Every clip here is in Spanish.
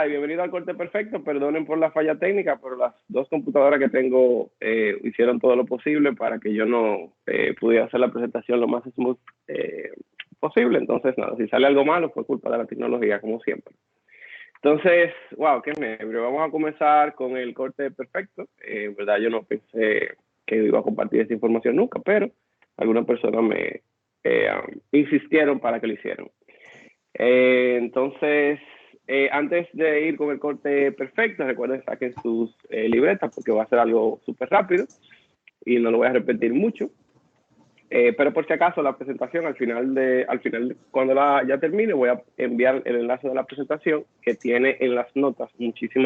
Bienvenido al Corte Perfecto. Perdonen por la falla técnica, pero las dos computadoras que tengo hicieron todo lo posible para que yo no pudiera hacer la presentación lo más smooth posible. Entonces, nada, si sale algo malo fue culpa de la tecnología, como siempre. Entonces, wow, qué nervio. Vamos a comenzar con el Corte Perfecto. En verdad, yo no pensé que iba a compartir esta información nunca, pero algunas personas me insistieron para que lo hicieran. Entonces, antes de ir con el corte perfecto, recuerden saquen sus libretas porque va a ser algo súper rápido y no lo voy a repetir mucho. Pero por si acaso la presentación al final cuando ya termine, voy a enviar el enlace de la presentación que tiene en las notas mucho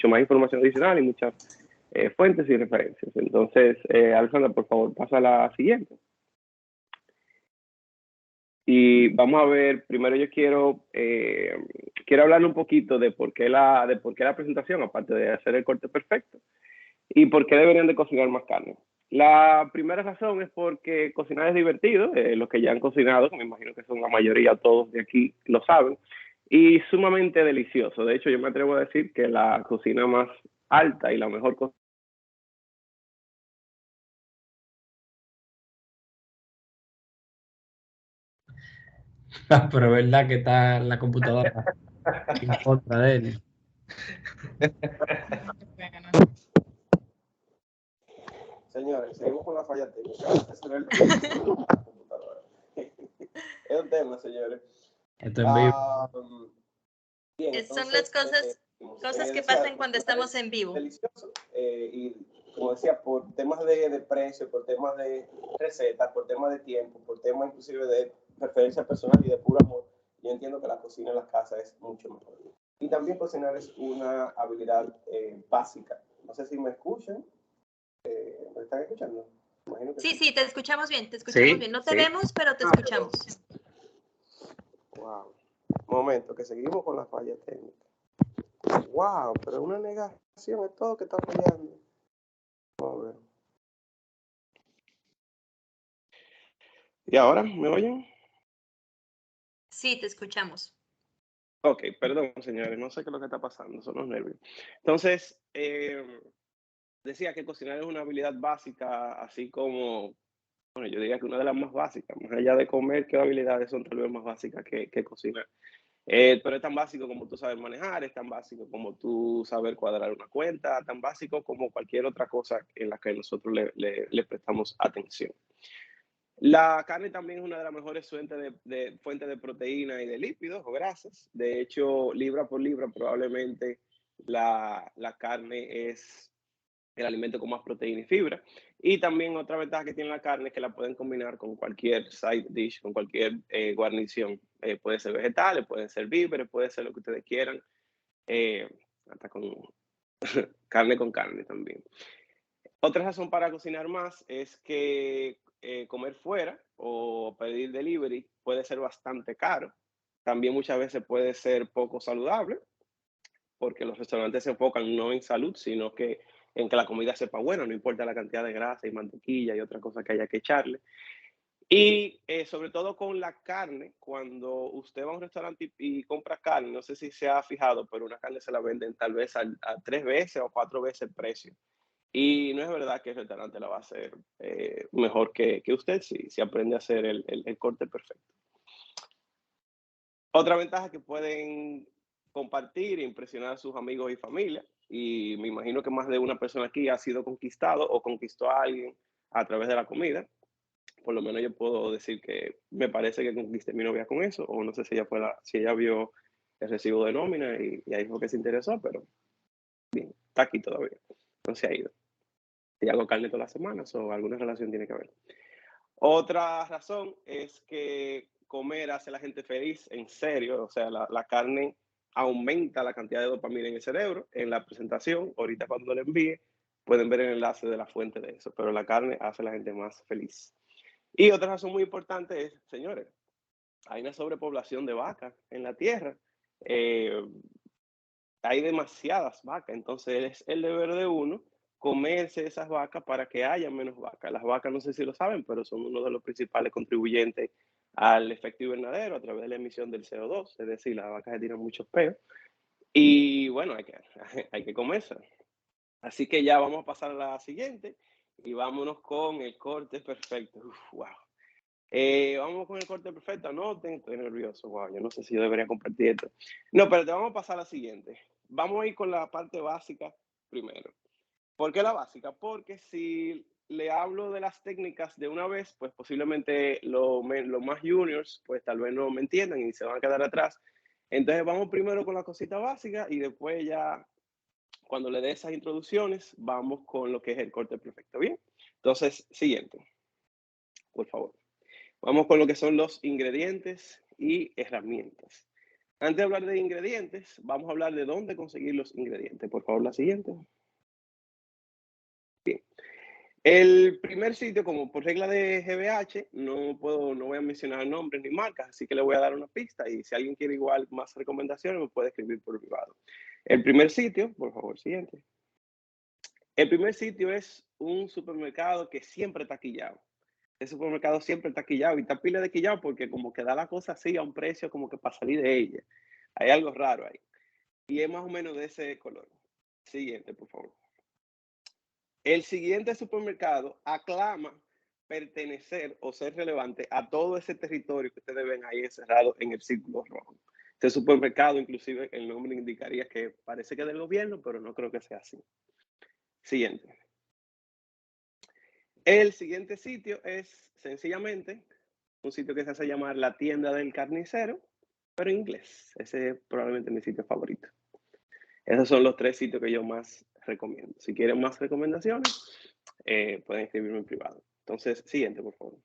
más información adicional y muchas fuentes y referencias. Entonces, Alexandra, por favor, pasa a la siguiente. Y vamos a ver, primero yo quiero hablarle un poquito de por qué la presentación, aparte de hacer el corte perfecto, y por qué deberían de cocinar más carne. La primera razón es porque cocinar es divertido, los que ya han cocinado, me imagino que son la mayoría, todos de aquí lo saben, y sumamente delicioso. De hecho, yo me atrevo a decir que la cocina más alta y la mejor cocina. Pero es verdad que está la computadora en contra de él. Señores, seguimos con la falla técnica. Es un tema, señores. Esto en vivo. Bien, Son entonces, las cosas que pasan cuando estamos en vivo. Delicioso. Y como decía, por temas de precio, por temas de recetas, por temas de tiempo, por temas inclusive de preferencia personal y de puro amor, yo entiendo que la cocina en las casas es mucho mejor. Y también cocinar es una habilidad básica. No sé si me escuchan. ¿Me están escuchando? Imagino que sí, te escuchamos bien, bien. No te vemos, pero te escuchamos. Wow. Momento, que seguimos con la falla técnica. Wow, pero una negación es todo que está fallando. Vamos a ver. ¿Y ahora me oyen? Sí, te escuchamos. Ok, perdón, señores, no sé qué es lo que está pasando, son los nervios. Entonces, decía que cocinar es una habilidad básica, así como, bueno, yo diría que una de las más básicas, más allá de comer, ¿qué habilidades son tal vez más básicas que cocinar? Pero es tan básico como tú saber manejar, es tan básico como tú saber cuadrar una cuenta, tan básico como cualquier otra cosa en la que nosotros le prestamos atención. La carne también es una de las mejores fuentes de proteína y de lípidos o grasas. De hecho, libra por libra, probablemente la carne es el alimento con más proteína y fibra. Y también otra ventaja que tiene la carne es que la pueden combinar con cualquier side dish, con cualquier guarnición. Puede ser vegetales, pueden ser víveres, puede ser lo que ustedes quieran. Hasta con carne con carne también. Otra razón para cocinar más es que comer fuera o pedir delivery puede ser bastante caro. También muchas veces puede ser poco saludable, porque los restaurantes se enfocan no en salud, sino que en que la comida sepa buena, no importa la cantidad de grasa y mantequilla y otra cosa que haya que echarle. Y sobre todo con la carne, cuando usted va a un restaurante y compra carne, no sé si se ha fijado, pero una carne se la venden tal vez a 3 veces o 4 veces el precio. Y no es verdad que el restaurante la va a hacer mejor que usted si aprende a hacer el corte perfecto. Otra ventaja que pueden compartir e impresionar a sus amigos y familia. Y me imagino que más de una persona aquí ha sido conquistado o conquistó a alguien a través de la comida. Por lo menos yo puedo decir que me parece que conquisté a mi novia con eso, o no sé si ella vio el recibo de nómina y ahí fue que se interesó, pero bien, está aquí todavía, no se ha ido. Si hago carne todas las semanas o alguna relación tiene que haber. Otra razón es que comer hace a la gente feliz, en serio, o sea, la carne aumenta la cantidad de dopamina en el cerebro. En la presentación, ahorita cuando le envíe, pueden ver el enlace de la fuente de eso, pero la carne hace a la gente más feliz. Y otra razón muy importante es, señores, hay una sobrepoblación de vacas en la tierra. Hay demasiadas vacas, entonces es el deber de uno comerse esas vacas para que haya menos vacas. Las vacas, no sé si lo saben, pero son uno de los principales contribuyentes al efecto invernadero a través de la emisión del CO2, es decir, las vacas se tiran muchos peos. Y bueno, hay que comenzar. Así que ya vamos a pasar a la siguiente y vámonos con el corte perfecto. Uf, wow. Vamos con el corte perfecto. Anoten, estoy nervioso. Wow, yo no sé si yo debería compartir esto. No, pero te vamos a pasar a la siguiente. Vamos a ir con la parte básica primero. ¿Por qué la básica? Porque si le hablo de las técnicas de una vez, pues posiblemente los más juniors, pues tal vez no me entiendan y se van a quedar atrás. Entonces vamos primero con la cosita básica y después ya, cuando le dé esas introducciones, vamos con lo que es el corte perfecto. Bien, entonces, siguiente, por favor. Vamos con lo que son los ingredientes y herramientas. Antes de hablar de ingredientes, vamos a hablar de dónde conseguir los ingredientes. Por favor, la siguiente. Bien. El primer sitio, como por regla de GBH, no voy a mencionar nombres ni marcas, así que le voy a dar una pista y si alguien quiere igual más recomendaciones, me puede escribir por privado. El primer sitio, por favor, siguiente. El primer sitio es un supermercado que siempre está quillado. El supermercado siempre está quillado y está pila de quillado porque como que da la cosa así a un precio como que para salir de ella. Hay algo raro ahí. Y es más o menos de ese color. Siguiente, por favor. El siguiente supermercado aclama pertenecer o ser relevante a todo ese territorio que ustedes ven ahí encerrado en el círculo rojo. Este supermercado, inclusive, el nombre indicaría que parece que es del gobierno, pero no creo que sea así. Siguiente. El siguiente sitio es sencillamente un sitio que se hace llamar la tienda del carnicero, pero en inglés. Ese es probablemente mi sitio favorito. Esos son los 3 sitios que yo más recomiendo. Si quieren más recomendaciones, pueden escribirme en privado. Entonces, siguiente, por favor.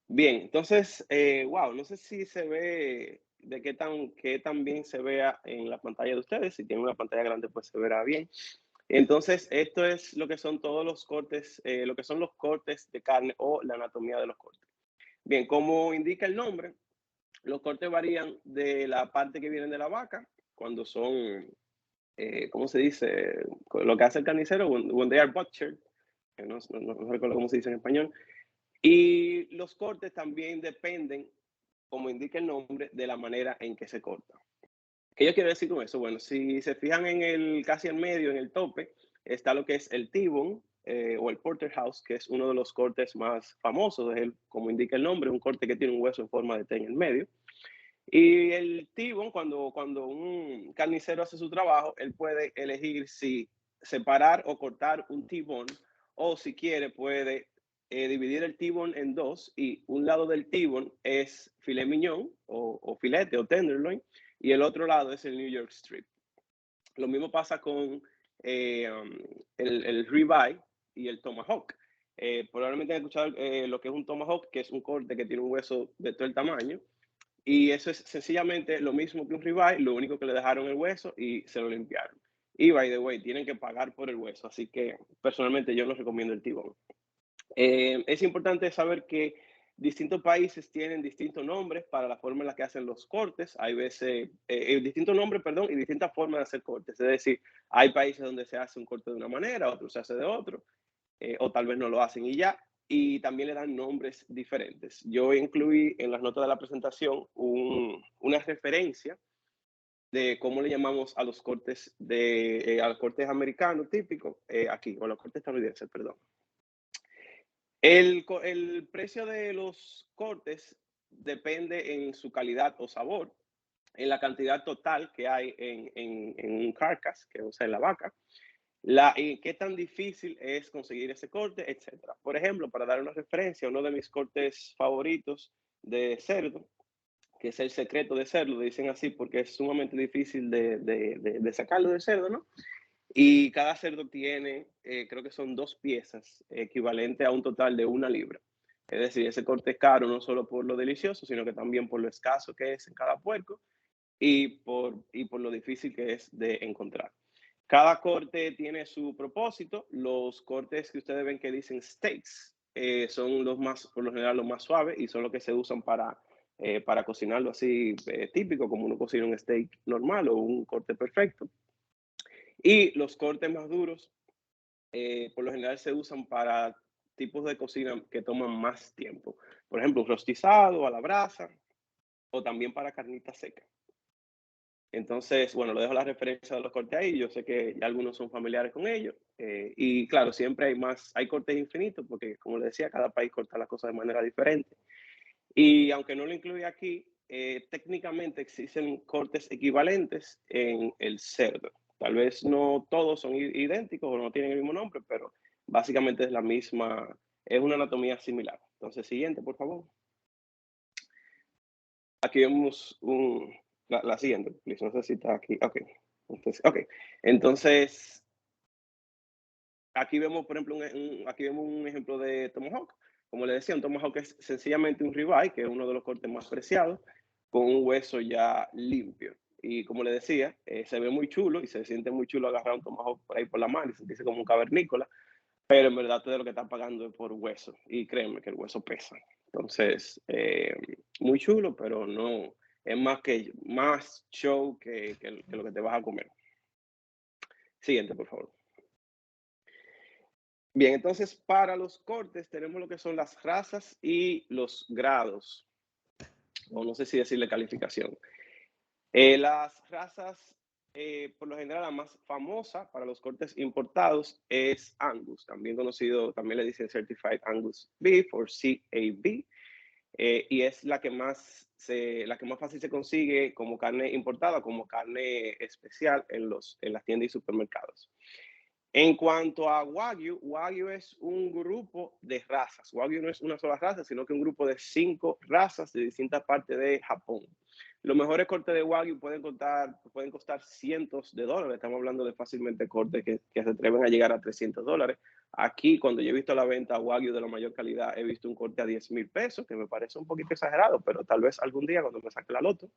Bien, entonces, wow, no sé si se ve de qué tan bien se vea en la pantalla de ustedes. Si tienen una pantalla grande, pues se verá bien. Entonces, esto es lo que son todos los cortes, lo que son los cortes de carne o la anatomía de los cortes. Bien, como indica el nombre, los cortes varían de la parte que vienen de la vaca, cuando son, ¿cómo se dice? Lo que hace el carnicero, when they are butchered, no recuerdo cómo se dice en español. Y los cortes también dependen, como indica el nombre, de la manera en que se corta. ¿Qué yo quiero decir con eso? Bueno, si se fijan casi en medio, en el tope, está lo que es el T-bone o el porterhouse, que es uno de los cortes más famosos, como indica el nombre, un corte que tiene un hueso en forma de T en el medio. Y el T-bone, cuando un carnicero hace su trabajo, él puede elegir si separar o cortar un T-bone, o si quiere puede dividir el T-bone en dos, y un lado del T-bone es filet mignon o filete o tenderloin, y el otro lado es el New York Strip. Lo mismo pasa con el ribeye y el tomahawk. Probablemente han escuchado lo que es un tomahawk, que es un corte que tiene un hueso de todo el tamaño. Y eso es sencillamente lo mismo que un ribeye, lo único que le dejaron el hueso y se lo limpiaron. Y, by the way, tienen que pagar por el hueso. Así que, personalmente, yo no recomiendo el T-bone. Es importante saber que distintos países tienen distintos nombres para la forma en la que hacen los cortes. Hay veces, distintos nombres, perdón, y distintas formas de hacer cortes. Es decir, hay países donde se hace un corte de una manera, otros se hace de otro, o tal vez no lo hacen y ya. Y también le dan nombres diferentes. Yo incluí en las notas de la presentación una referencia de cómo le llamamos a los cortes a los cortes americanos típicos, aquí, o a los cortes estadounidenses, perdón. El precio de los cortes depende en su calidad o sabor, en la cantidad total que hay en un carcass, que usa en la vaca, y qué tan difícil es conseguir ese corte, etc. Por ejemplo, para dar una referencia, uno de mis cortes favoritos de cerdo, que es el secreto de cerdo, dicen así porque es sumamente difícil de sacarlo del cerdo, ¿no? Y cada cerdo tiene, creo que son 2 piezas, equivalente a un total de 1 libra. Es decir, ese corte es caro no solo por lo delicioso, sino que también por lo escaso que es en cada puerco y por lo difícil que es de encontrar. Cada corte tiene su propósito. Los cortes que ustedes ven que dicen steaks son por lo general los más suaves y son los que se usan para cocinarlo así típico, como uno cocina un steak normal o un corte perfecto. Y los cortes más duros, por lo general se usan para tipos de cocina que toman más tiempo. Por ejemplo, un rostizado a la brasa o también para carnita seca. Entonces, bueno, lo dejo la referencia de los cortes ahí. Yo sé que ya algunos son familiares con ellos. Y claro, siempre hay cortes infinitos porque, como les decía, cada país corta las cosas de manera diferente. Y aunque no lo incluye aquí, técnicamente existen cortes equivalentes en el cerdo. Tal vez no todos son idénticos o no tienen el mismo nombre, pero básicamente es la misma, es una anatomía similar. Entonces, siguiente, por favor. Aquí vemos la siguiente, please. No sé si está aquí. Entonces, aquí vemos, por ejemplo, aquí vemos un ejemplo de tomahawk. Como le decía, un tomahawk es sencillamente un ribeye, que es uno de los cortes más preciados, con un hueso ya limpio. Y como le decía, se ve muy chulo y se siente muy chulo agarrar un tomahawk por ahí por la mano y sentirse como un cavernícola, pero en verdad todo lo que están pagando es por hueso. Y créeme que el hueso pesa. Entonces, muy chulo, pero no, es más show que lo que te vas a comer. Siguiente, por favor. Bien, entonces para los cortes tenemos lo que son las razas y los grados, o no sé si decirle calificación. Las razas, por lo general, la más famosa para los cortes importados es Angus, también conocido, también le dicen Certified Angus Beef o CAB, y es la que más fácil se consigue como carne importada, como carne especial en las tiendas y supermercados. En cuanto a Wagyu, Wagyu es un grupo de razas. Wagyu no es una sola raza, sino que un grupo de 5 razas de distintas partes de Japón. Los mejores cortes de Wagyu pueden costar cientos de dólares. Estamos hablando de fácilmente cortes que se atreven a llegar a $300. Aquí, cuando yo he visto la venta Wagyu de la mayor calidad, he visto un corte a 10,000 pesos, que me parece un poquito exagerado, pero tal vez algún día cuando me saque la loto.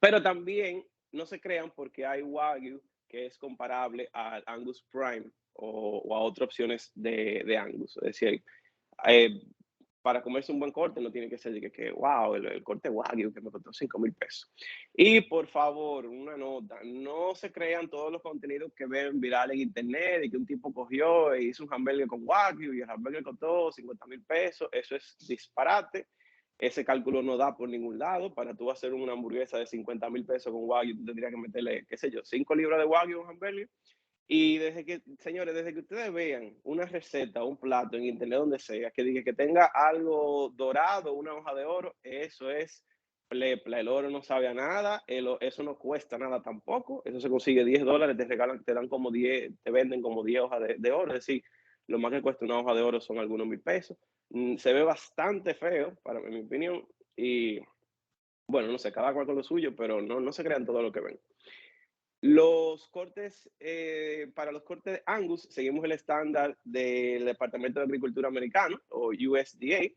Pero también no se crean porque hay Wagyu que es comparable al Angus Prime o a otras opciones de Angus. Es decir, para comerse un buen corte no tiene que ser que wow, el corte Wagyu que me costó 5,000 pesos. Y por favor, una nota, no se crean todos los contenidos que ven viral en internet y que un tipo cogió e hizo un hamburger con Wagyu y el hamburger costó 50,000 pesos. Eso es disparate. Ese cálculo no da por ningún lado. Para tú hacer una hamburguesa de 50,000 pesos con Wagyu, tú tendrías que meterle, qué sé yo, 5 libras de Wagyu a un hamburger. Y señores, desde que ustedes vean una receta, un plato en internet, donde sea, que diga que tenga algo dorado, una hoja de oro, eso es plepla. El oro no sabe a nada, eso no cuesta nada tampoco. Eso se consigue $10, te dan como 10, te venden como 10 hojas de oro. Es decir, lo más que cuesta una hoja de oro son algunos mil pesos. Se ve bastante feo, en mi opinión. Y bueno, no sé, cada cual con lo suyo, pero no se crean todo lo que ven. Los cortes, para los cortes de Angus, seguimos el estándar del Departamento de Agricultura americano, o USDA.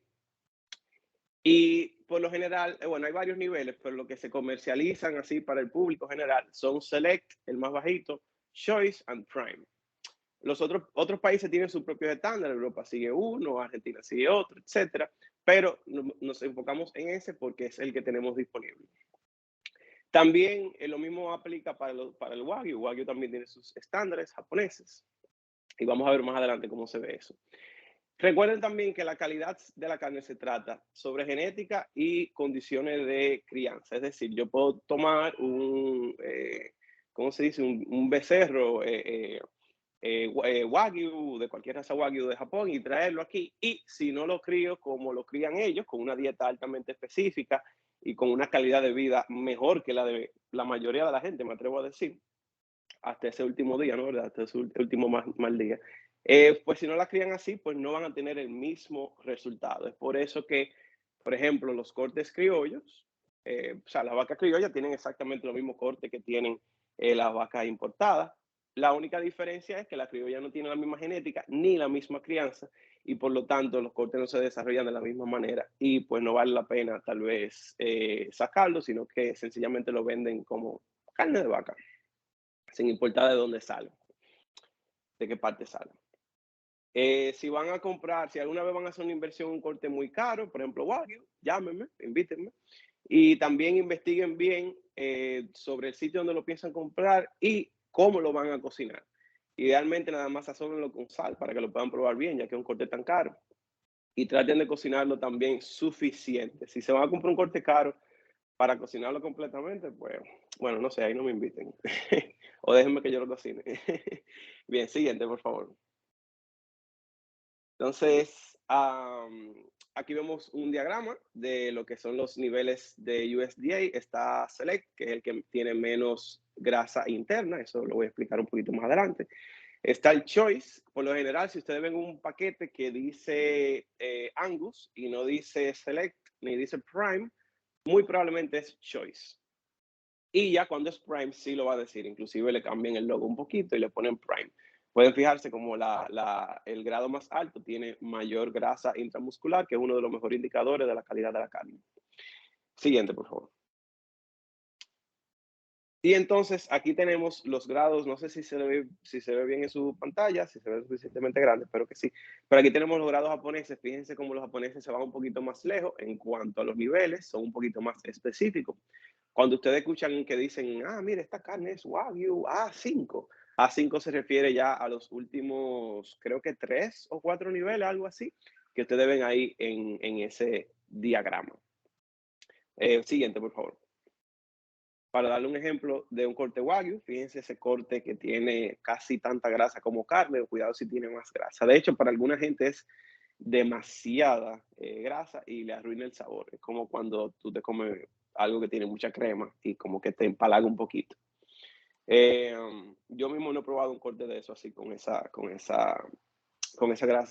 Y por lo general, bueno, hay varios niveles, pero lo que se comercializan así para el público general son Select, el más bajito, Choice and Prime. Los otros países tienen sus propios estándares. Europa sigue uno, Argentina sigue otro, etcétera. Pero nos enfocamos en ese porque es el que tenemos disponible. También lo mismo aplica para el Wagyu. Wagyu también tiene sus estándares japoneses. Y vamos a ver más adelante cómo se ve eso. Recuerden también que la calidad de la carne se trata sobre genética y condiciones de crianza. Es decir, yo puedo tomar ¿cómo se dice? Un becerro Wagyu, de cualquier raza Wagyu de Japón, y traerlo aquí. Y si no lo crío como lo crían ellos, con una dieta altamente específica y con una calidad de vida mejor que la de la mayoría de la gente, me atrevo a decir, hasta ese último día, ¿no? ¿Verdad? Hasta ese último mal día. Pues si no la crían así, pues no van a tener el mismo resultado. Es por eso que, por ejemplo, los cortes criollos, o sea, las vacas criollas tienen exactamente los mismos cortes que tienen las vacas importadas. La única diferencia es que la criolla no tiene la misma genética ni la misma crianza y por lo tanto los cortes no se desarrollan de la misma manera y pues no vale la pena tal vez sacarlo, sino que sencillamente lo venden como carne de vaca, sin importar de dónde sale, de qué parte sale. Si van a comprar, si alguna vez van a hacer una inversión en un corte muy caro, por ejemplo Wagyu, llámenme, invítenme. Y también investiguen bien sobre el sitio donde lo piensan comprar y cómo lo van a cocinar. Idealmente nada más sazónenlo con sal para que lo puedan probar bien, ya que es un corte tan caro. Y traten de cocinarlo también suficiente. Si se van a comprar un corte caro, para cocinarlo completamente, pues, bueno, no sé, ahí no me inviten. O déjenme que yo lo cocine. Bien, siguiente, por favor. Entonces, aquí vemos un diagrama de lo que son los niveles de USDA. Está Select, que es el que tiene menos grasa interna. Eso lo voy a explicar un poquito más adelante. Está el Choice. Por lo general, si ustedes ven un paquete que dice Angus y no dice Select ni dice Prime, muy probablemente es Choice. Y ya cuando es Prime sí lo va a decir. Inclusive le cambian el logo un poquito y le ponen Prime. Pueden fijarse como el grado más alto tiene mayor grasa intramuscular, que es uno de los mejores indicadores de la calidad de la carne. Siguiente, por favor. Y entonces aquí tenemos los grados, no sé si se ve bien en su pantalla, si se ve suficientemente grande, espero que sí. Pero aquí tenemos los grados japoneses. Fíjense cómo los japoneses se van un poquito más lejos en cuanto a los niveles, son un poquito más específicos. Cuando ustedes escuchan que dicen, mire, esta carne es Wagyu A5. A5 se refiere ya a los últimos, creo que 3 o 4 niveles, algo así, que ustedes ven ahí en ese diagrama. Siguiente, por favor. Para darle un ejemplo de un corte Wagyu, fíjense ese corte que tiene casi tanta grasa como carne, cuidado si tiene más grasa. De hecho, para alguna gente es demasiada grasa y le arruina el sabor. Es como cuando tú te comes algo que tiene mucha crema y como que te empalaga un poquito. Yo mismo no he probado un corte de eso así con esa grasa,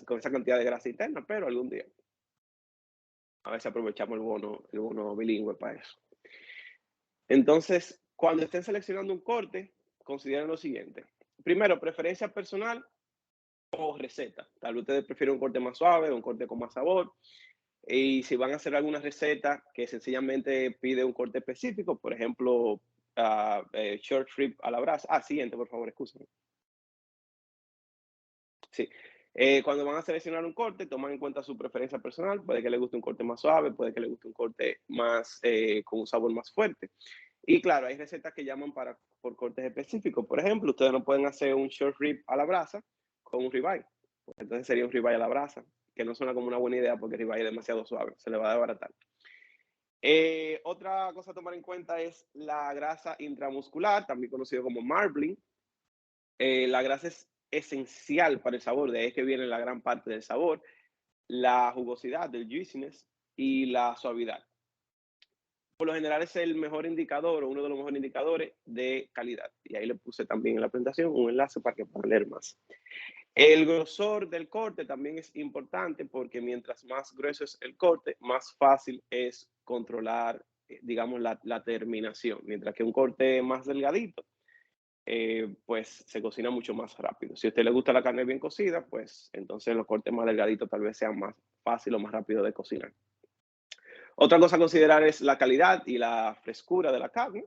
con esa cantidad de grasa interna, pero algún día. A ver si aprovechamos el bono bilingüe para eso. Entonces, cuando estén seleccionando un corte, consideren lo siguiente. Primero, preferencia personal o receta. Tal vez ustedes prefieren un corte más suave, un corte con más sabor. Y si van a hacer alguna receta que sencillamente pide un corte específico, por ejemplo, short rib a la brasa. Siguiente, por favor, escúchame. Sí. Cuando van a seleccionar un corte, toman en cuenta su preferencia personal. Puede que les guste un corte más suave, puede que les guste un corte más con un sabor más fuerte. Y claro, hay recetas que llaman por cortes específicos. Por ejemplo, ustedes no pueden hacer un short rib a la brasa con un ribeye. Entonces sería un ribeye a la brasa, que no suena como una buena idea porque el ribeye es demasiado suave, se le va a desbaratar. Otra cosa a tomar en cuenta es la grasa intramuscular, también conocido como marbling. La grasa es esencial para el sabor, de ahí es que viene la gran parte del sabor, la jugosidad, del juiciness y la suavidad. Por lo general es el mejor indicador o uno de los mejores indicadores de calidad. Y ahí le puse también en la presentación un enlace para que puedan leer más. El grosor del corte también es importante porque mientras más grueso es el corte, más fácil es controlar, digamos, la terminación. Mientras que un corte más delgadito, pues se cocina mucho más rápido. Si a usted le gusta la carne bien cocida, pues entonces los cortes más delgaditos tal vez sean más fácil o más rápido de cocinar. Otra cosa a considerar es la calidad y la frescura de la carne.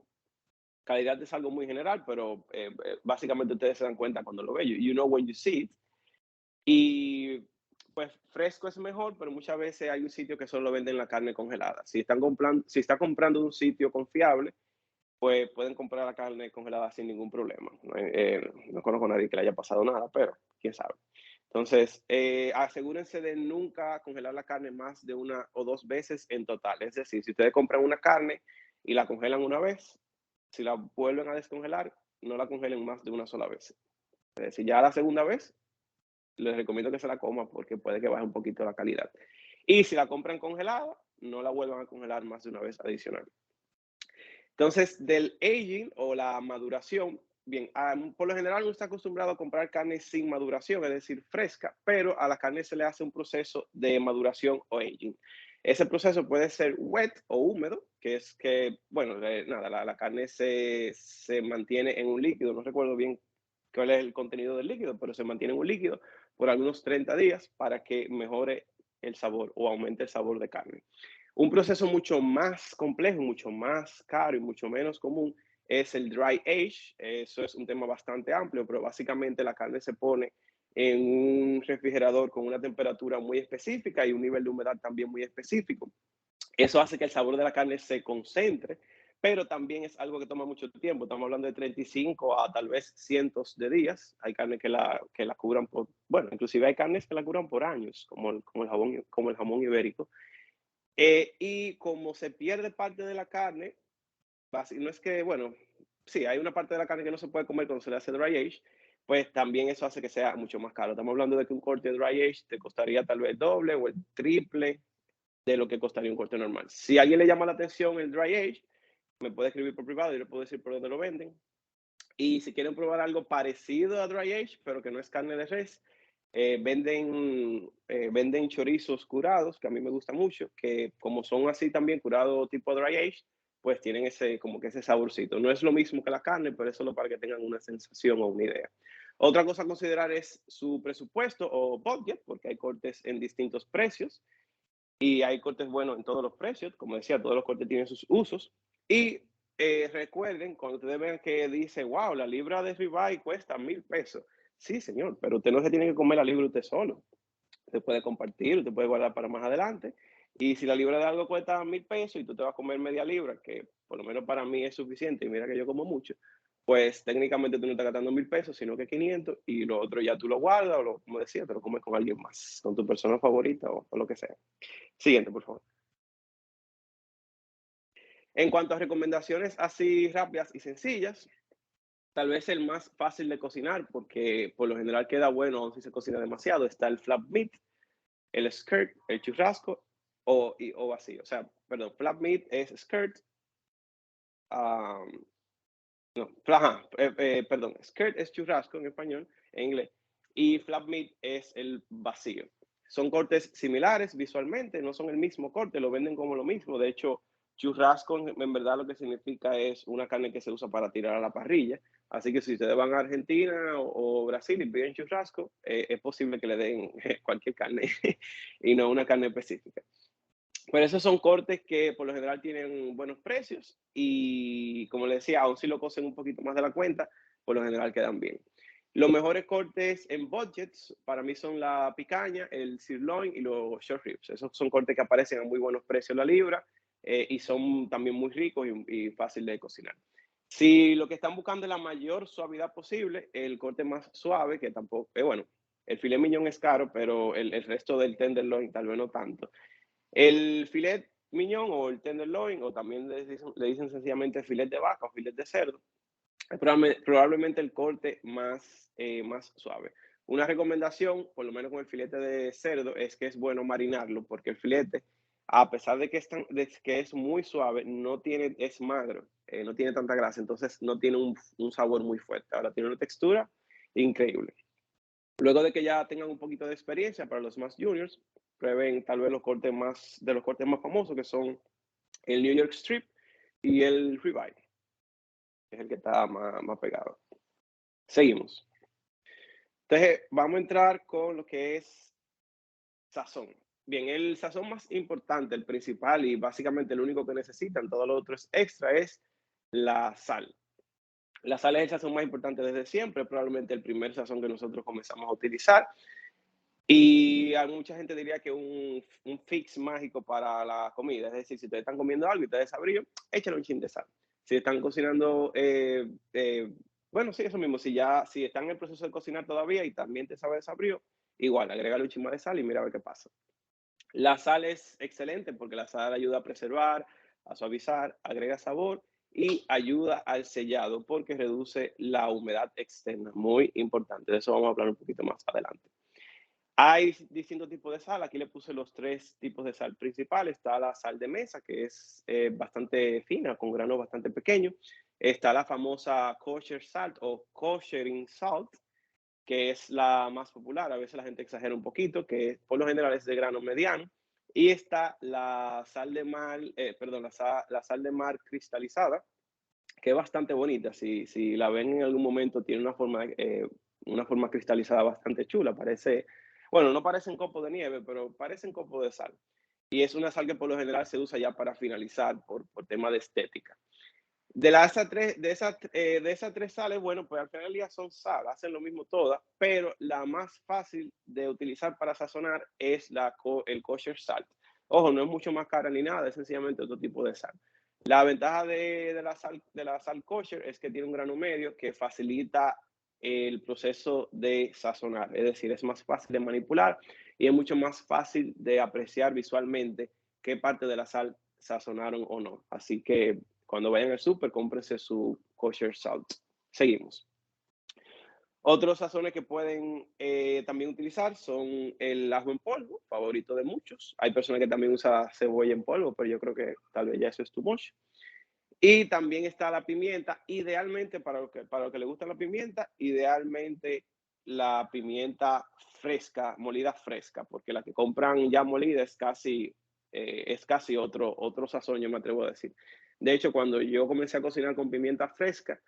Calidad es algo muy general, pero básicamente ustedes se dan cuenta cuando lo ven. You know when you see it. Y pues fresco es mejor, pero muchas veces hay un sitio que solo venden la carne congelada. Si está comprando de un sitio confiable, pues pueden comprar la carne congelada sin ningún problema. No conozco a nadie que le haya pasado nada, pero quién sabe. Entonces, asegúrense de nunca congelar la carne más de 1 o 2 veces en total. Es decir, si ustedes compran una carne y la congelan una vez, si la vuelven a descongelar, no la congelen más de una sola vez. Es decir, ya la segunda vez, les recomiendo que se la coma porque puede que baje un poquito la calidad. Y si la compran congelada, no la vuelvan a congelar más de una vez adicional. Entonces, del aging o la maduración, bien, por lo general uno está acostumbrado a comprar carne sin maduración, es decir, fresca, pero a la carne se le hace un proceso de maduración o aging. Ese proceso puede ser wet o húmedo, que es que, bueno, nada, la carne se mantiene en un líquido, no recuerdo bien cuál es el contenido del líquido, pero se mantiene en un líquido por algunos 30 días para que mejore el sabor o aumente el sabor de carne. Un proceso mucho más complejo, mucho más caro y mucho menos común es el dry age. Eso es un tema bastante amplio, pero básicamente la carne se pone en un refrigerador con una temperatura muy específica y un nivel de humedad también muy específico. Eso hace que el sabor de la carne se concentre, pero también es algo que toma mucho tiempo. Estamos hablando de 35 a tal vez cientos de días. Hay carnes que la curan por, bueno, inclusive hay carnes que la curan por años, como el jamón ibérico. Y como se pierde parte de la carne, no es que, bueno, sí, hay una parte de la carne que no se puede comer cuando se le hace dry age, pues también eso hace que sea mucho más caro. Estamos hablando de que un corte dry age te costaría tal vez el doble o el triple de lo que costaría un corte normal. Si a alguien le llama la atención el dry age, me puede escribir por privado y le puedo decir por dónde lo venden. Y si quieren probar algo parecido a dry age, pero que no es carne de res, venden chorizos curados, que a mí me gusta mucho, que como son así también curados tipo dry age, pues tienen como que ese saborcito. No es lo mismo que la carne, pero es solo para que tengan una sensación o una idea. Otra cosa a considerar es su presupuesto o budget, porque hay cortes en distintos precios y hay cortes buenos en todos los precios. Como decía, todos los cortes tienen sus usos. Y recuerden, cuando ustedes vean que dice, wow, la libra de ribeye cuesta $1,000. Sí, señor, pero usted no se tiene que comer la libra usted solo. Usted puede compartir, usted puede guardar para más adelante. Y si la libra de algo cuesta $1,000 y tú te vas a comer media libra, que por lo menos para mí es suficiente, y mira que yo como mucho, pues técnicamente tú no estás gastando $1,000, sino que 500, y lo otro ya tú lo guardas, o como decía, te lo comes con alguien más, con tu persona favorita o lo que sea. Siguiente, por favor. En cuanto a recomendaciones así rápidas y sencillas, tal vez el más fácil de cocinar, porque por lo general queda bueno si se cocina demasiado, está el flap meat, el skirt, el churrasco o vacío. O sea, perdón, flap meat es skirt, no, perdón, skirt es churrasco en español, en inglés, y flap meat es el vacío. Son cortes similares visualmente, no son el mismo corte, lo venden como lo mismo. De hecho, churrasco en verdad lo que significa es una carne que se usa para tirar a la parrilla. Así que si ustedes van a Argentina o Brasil y piden churrasco, es posible que le den cualquier carne y no una carne específica. Pero esos son cortes que por lo general tienen buenos precios y, como les decía, aun si lo cocen un poquito más de la cuenta, por lo general quedan bien. Los mejores cortes en budgets para mí son la picaña, el sirloin y los short ribs. Esos son cortes que aparecen a muy buenos precios la libra y son también muy ricos y fácil de cocinar. Si lo que están buscando es la mayor suavidad posible, el corte más suave, que tampoco, bueno, el filet mignon es caro, pero el resto del tenderloin tal vez no tanto. El filet mignon o el tenderloin, o también le dicen sencillamente filet de vaca o filet de cerdo, es probablemente el corte más suave. Una recomendación, por lo menos con el filete de cerdo, es que es bueno marinarlo, porque el filete, a pesar de que es muy suave, es magro, no tiene tanta grasa, entonces no tiene un sabor muy fuerte. Ahora tiene una textura increíble. Luego de que ya tengan un poquito de experiencia, para los más juniors, prueben tal vez los cortes más famosos, que son el New York Strip y el ribeye, que es el que está más pegado. Seguimos. Entonces, vamos a entrar con lo que es sazón. Bien, el sazón más importante, el principal y básicamente el único que necesitan, todo lo otro es extra, es la sal. La sal es el sazón más importante desde siempre, probablemente el primer sazón que nosotros comenzamos a utilizar. Y hay mucha gente diría que un fix mágico para la comida, es decir, si ustedes están comiendo algo y ustedes sabrían, échale un chin de sal. Si están cocinando, bueno, sí, eso mismo, si están en el proceso de cocinar todavía y también te sabe de sabrío, igual, agrégale un chin más de sal y mira a ver qué pasa. La sal es excelente porque la sal ayuda a preservar, a suavizar, agrega sabor y ayuda al sellado porque reduce la humedad externa, muy importante. De eso vamos a hablar un poquito más adelante. Hay distintos tipos de sal. Aquí le puse los 3 tipos de sal principales. Está la sal de mesa, que es bastante fina, con granos bastante pequeños. Está la famosa kosher salt o koshering salt, que es la más popular. A veces la gente exagera un poquito, que por lo general es de grano mediano. Y está la sal de mar, la sal de mar cristalizada, que es bastante bonita. Si la ven en algún momento, tiene una forma cristalizada bastante chula. Bueno, no parecen copos de nieve, pero parecen copos de sal. Y es una sal que por lo general se usa ya para finalizar por tema de estética. De esas 3 sales, bueno, pues al final del día son sal, hacen lo mismo todas, pero la más fácil de utilizar para sazonar es el kosher salt. Ojo, no es mucho más cara ni nada, es sencillamente otro tipo de sal. La ventaja de la sal kosher es que tiene un grano medio que facilita el proceso de sazonar, es decir, es más fácil de manipular y es mucho más fácil de apreciar visualmente qué parte de la sal sazonaron o no. Así que cuando vayan al súper, cómprense su kosher salt. Seguimos. Otros sazones que pueden también utilizar son el ajo en polvo, favorito de muchos. Hay personas que también usan cebolla en polvo, pero yo creo que tal vez ya eso es too much. Y también está la pimienta, idealmente para lo que le gusta la pimienta, idealmente la pimienta fresca, molida fresca, porque la que compran ya molida es casi otro sazón, yo me atrevo a decir. De hecho, cuando yo comencé a cocinar con pimienta fresca,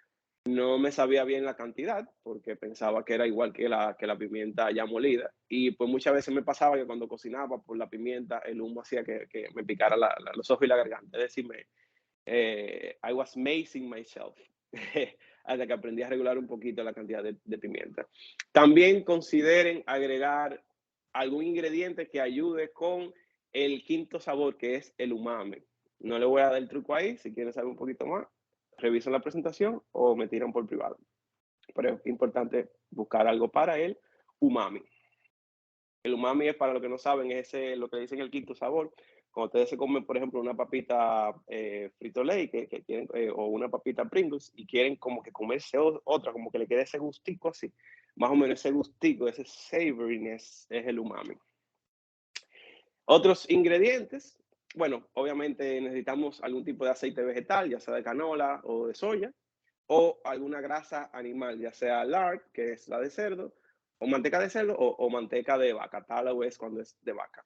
no me sabía bien la cantidad, porque pensaba que era igual que la pimienta ya molida. Y pues muchas veces me pasaba que cuando cocinaba por la pimienta, el humo hacía que me picara los ojos y la garganta. Es decir, I was amazing myself hasta que aprendí a regular un poquito la cantidad de pimienta. También consideren agregar algún ingrediente que ayude con el quinto sabor, que es el umami. No le voy a dar el truco ahí. Si quieren saber un poquito más, revisan la presentación o me tiran por privado. Pero es importante buscar algo para el umami. El umami es, para los que no saben, es lo que dicen el quinto sabor. Cuando ustedes se comen, por ejemplo, una papita Frito-Lay que quieren, o una papita Pringles y quieren como que comerse otra, como que le quede ese gustico así. Más o menos ese gustico, ese savoriness es el umami. Otros ingredientes, bueno, obviamente necesitamos algún tipo de aceite vegetal, ya sea de canola o de soya, o alguna grasa animal, ya sea lard, que es la de cerdo, o manteca de cerdo o manteca de vaca. Tallow es cuando es de vaca.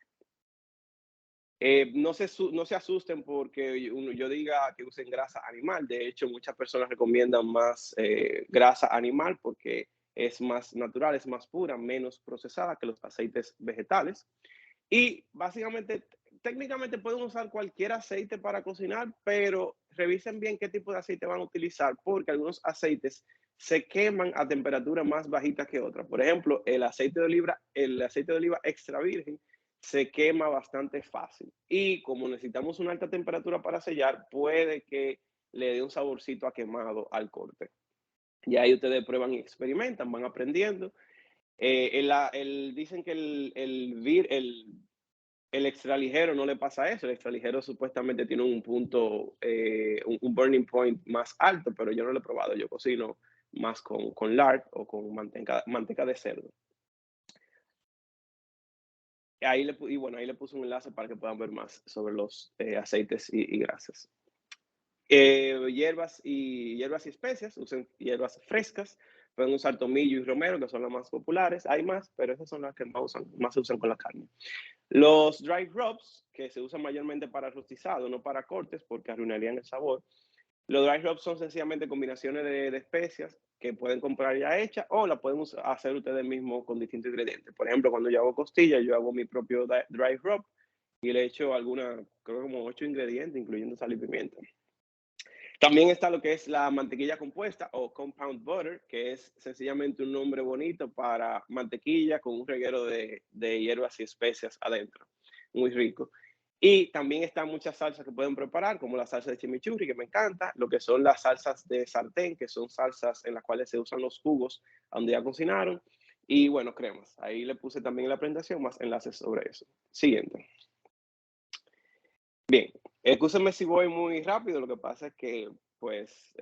No se asusten porque yo diga que usen grasa animal. De hecho, muchas personas recomiendan más grasa animal porque es más natural, es más pura, menos procesada que los aceites vegetales. Y básicamente, técnicamente pueden usar cualquier aceite para cocinar, pero revisen bien qué tipo de aceite van a utilizar, porque algunos aceites se queman a temperaturas más bajitas que otras. Por ejemplo, el aceite de oliva extra virgen se quema bastante fácil. Y como necesitamos una alta temperatura para sellar, puede que le dé un saborcito a quemado al corte. Y ahí ustedes prueban y experimentan, van aprendiendo. Dicen que el extra ligero no le pasa eso. El extra ligero supuestamente tiene un punto, un burning point más alto, pero yo no lo he probado. Yo cocino más con lard o con manteca de cerdo. Ahí le puse un enlace para que puedan ver más sobre los aceites y grasas. Hierbas y especias, usen hierbas frescas. Pueden usar tomillo y romero, que son las más populares. Hay más, pero esas son las que más se usan con la carne. Los dry rubs, que se usan mayormente para rostizado, no para cortes, porque arruinarían el sabor. Los dry rubs son sencillamente combinaciones de especias que pueden comprar ya hechas o la pueden hacer ustedes mismos con distintos ingredientes. Por ejemplo, cuando yo hago costilla, yo hago mi propio dry rub y le echo creo como 8 ingredientes, incluyendo sal y pimienta. También está lo que es la mantequilla compuesta o compound butter, que es sencillamente un nombre bonito para mantequilla con un reguero de hierbas y especias adentro. Muy rico. Y también están muchas salsas que pueden preparar, como la salsa de chimichurri, que me encanta, lo que son las salsas de sartén, que son salsas en las cuales se usan los jugos donde ya cocinaron. Y bueno, cremas. Ahí le puse también en la presentación más enlaces sobre eso. Siguiente. Bien, escúchame si voy muy rápido, lo que pasa es que, pues,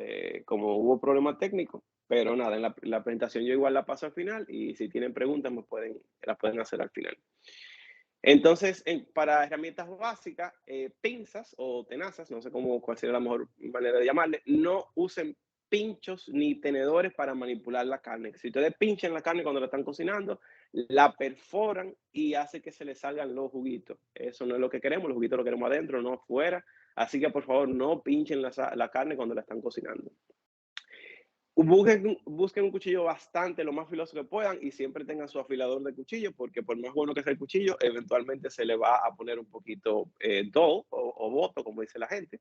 como hubo problema técnico, pero nada, en la presentación yo igual la paso al final y si tienen preguntas las pueden hacer al final. Entonces, para herramientas básicas, pinzas o tenazas, no sé cuál sería la mejor manera de llamarle, no usen pinchos ni tenedores para manipular la carne. Si ustedes pinchan la carne cuando la están cocinando, la perforan y hace que se le salgan los juguitos. Eso no es lo que queremos, los juguitos los queremos adentro, no afuera. Así que por favor no pinchen la carne cuando la están cocinando. Busquen un cuchillo bastante lo más filoso que puedan y siempre tengan su afilador de cuchillo, porque por más bueno que sea el cuchillo, eventualmente se le va a poner un poquito dull o boto, como dice la gente.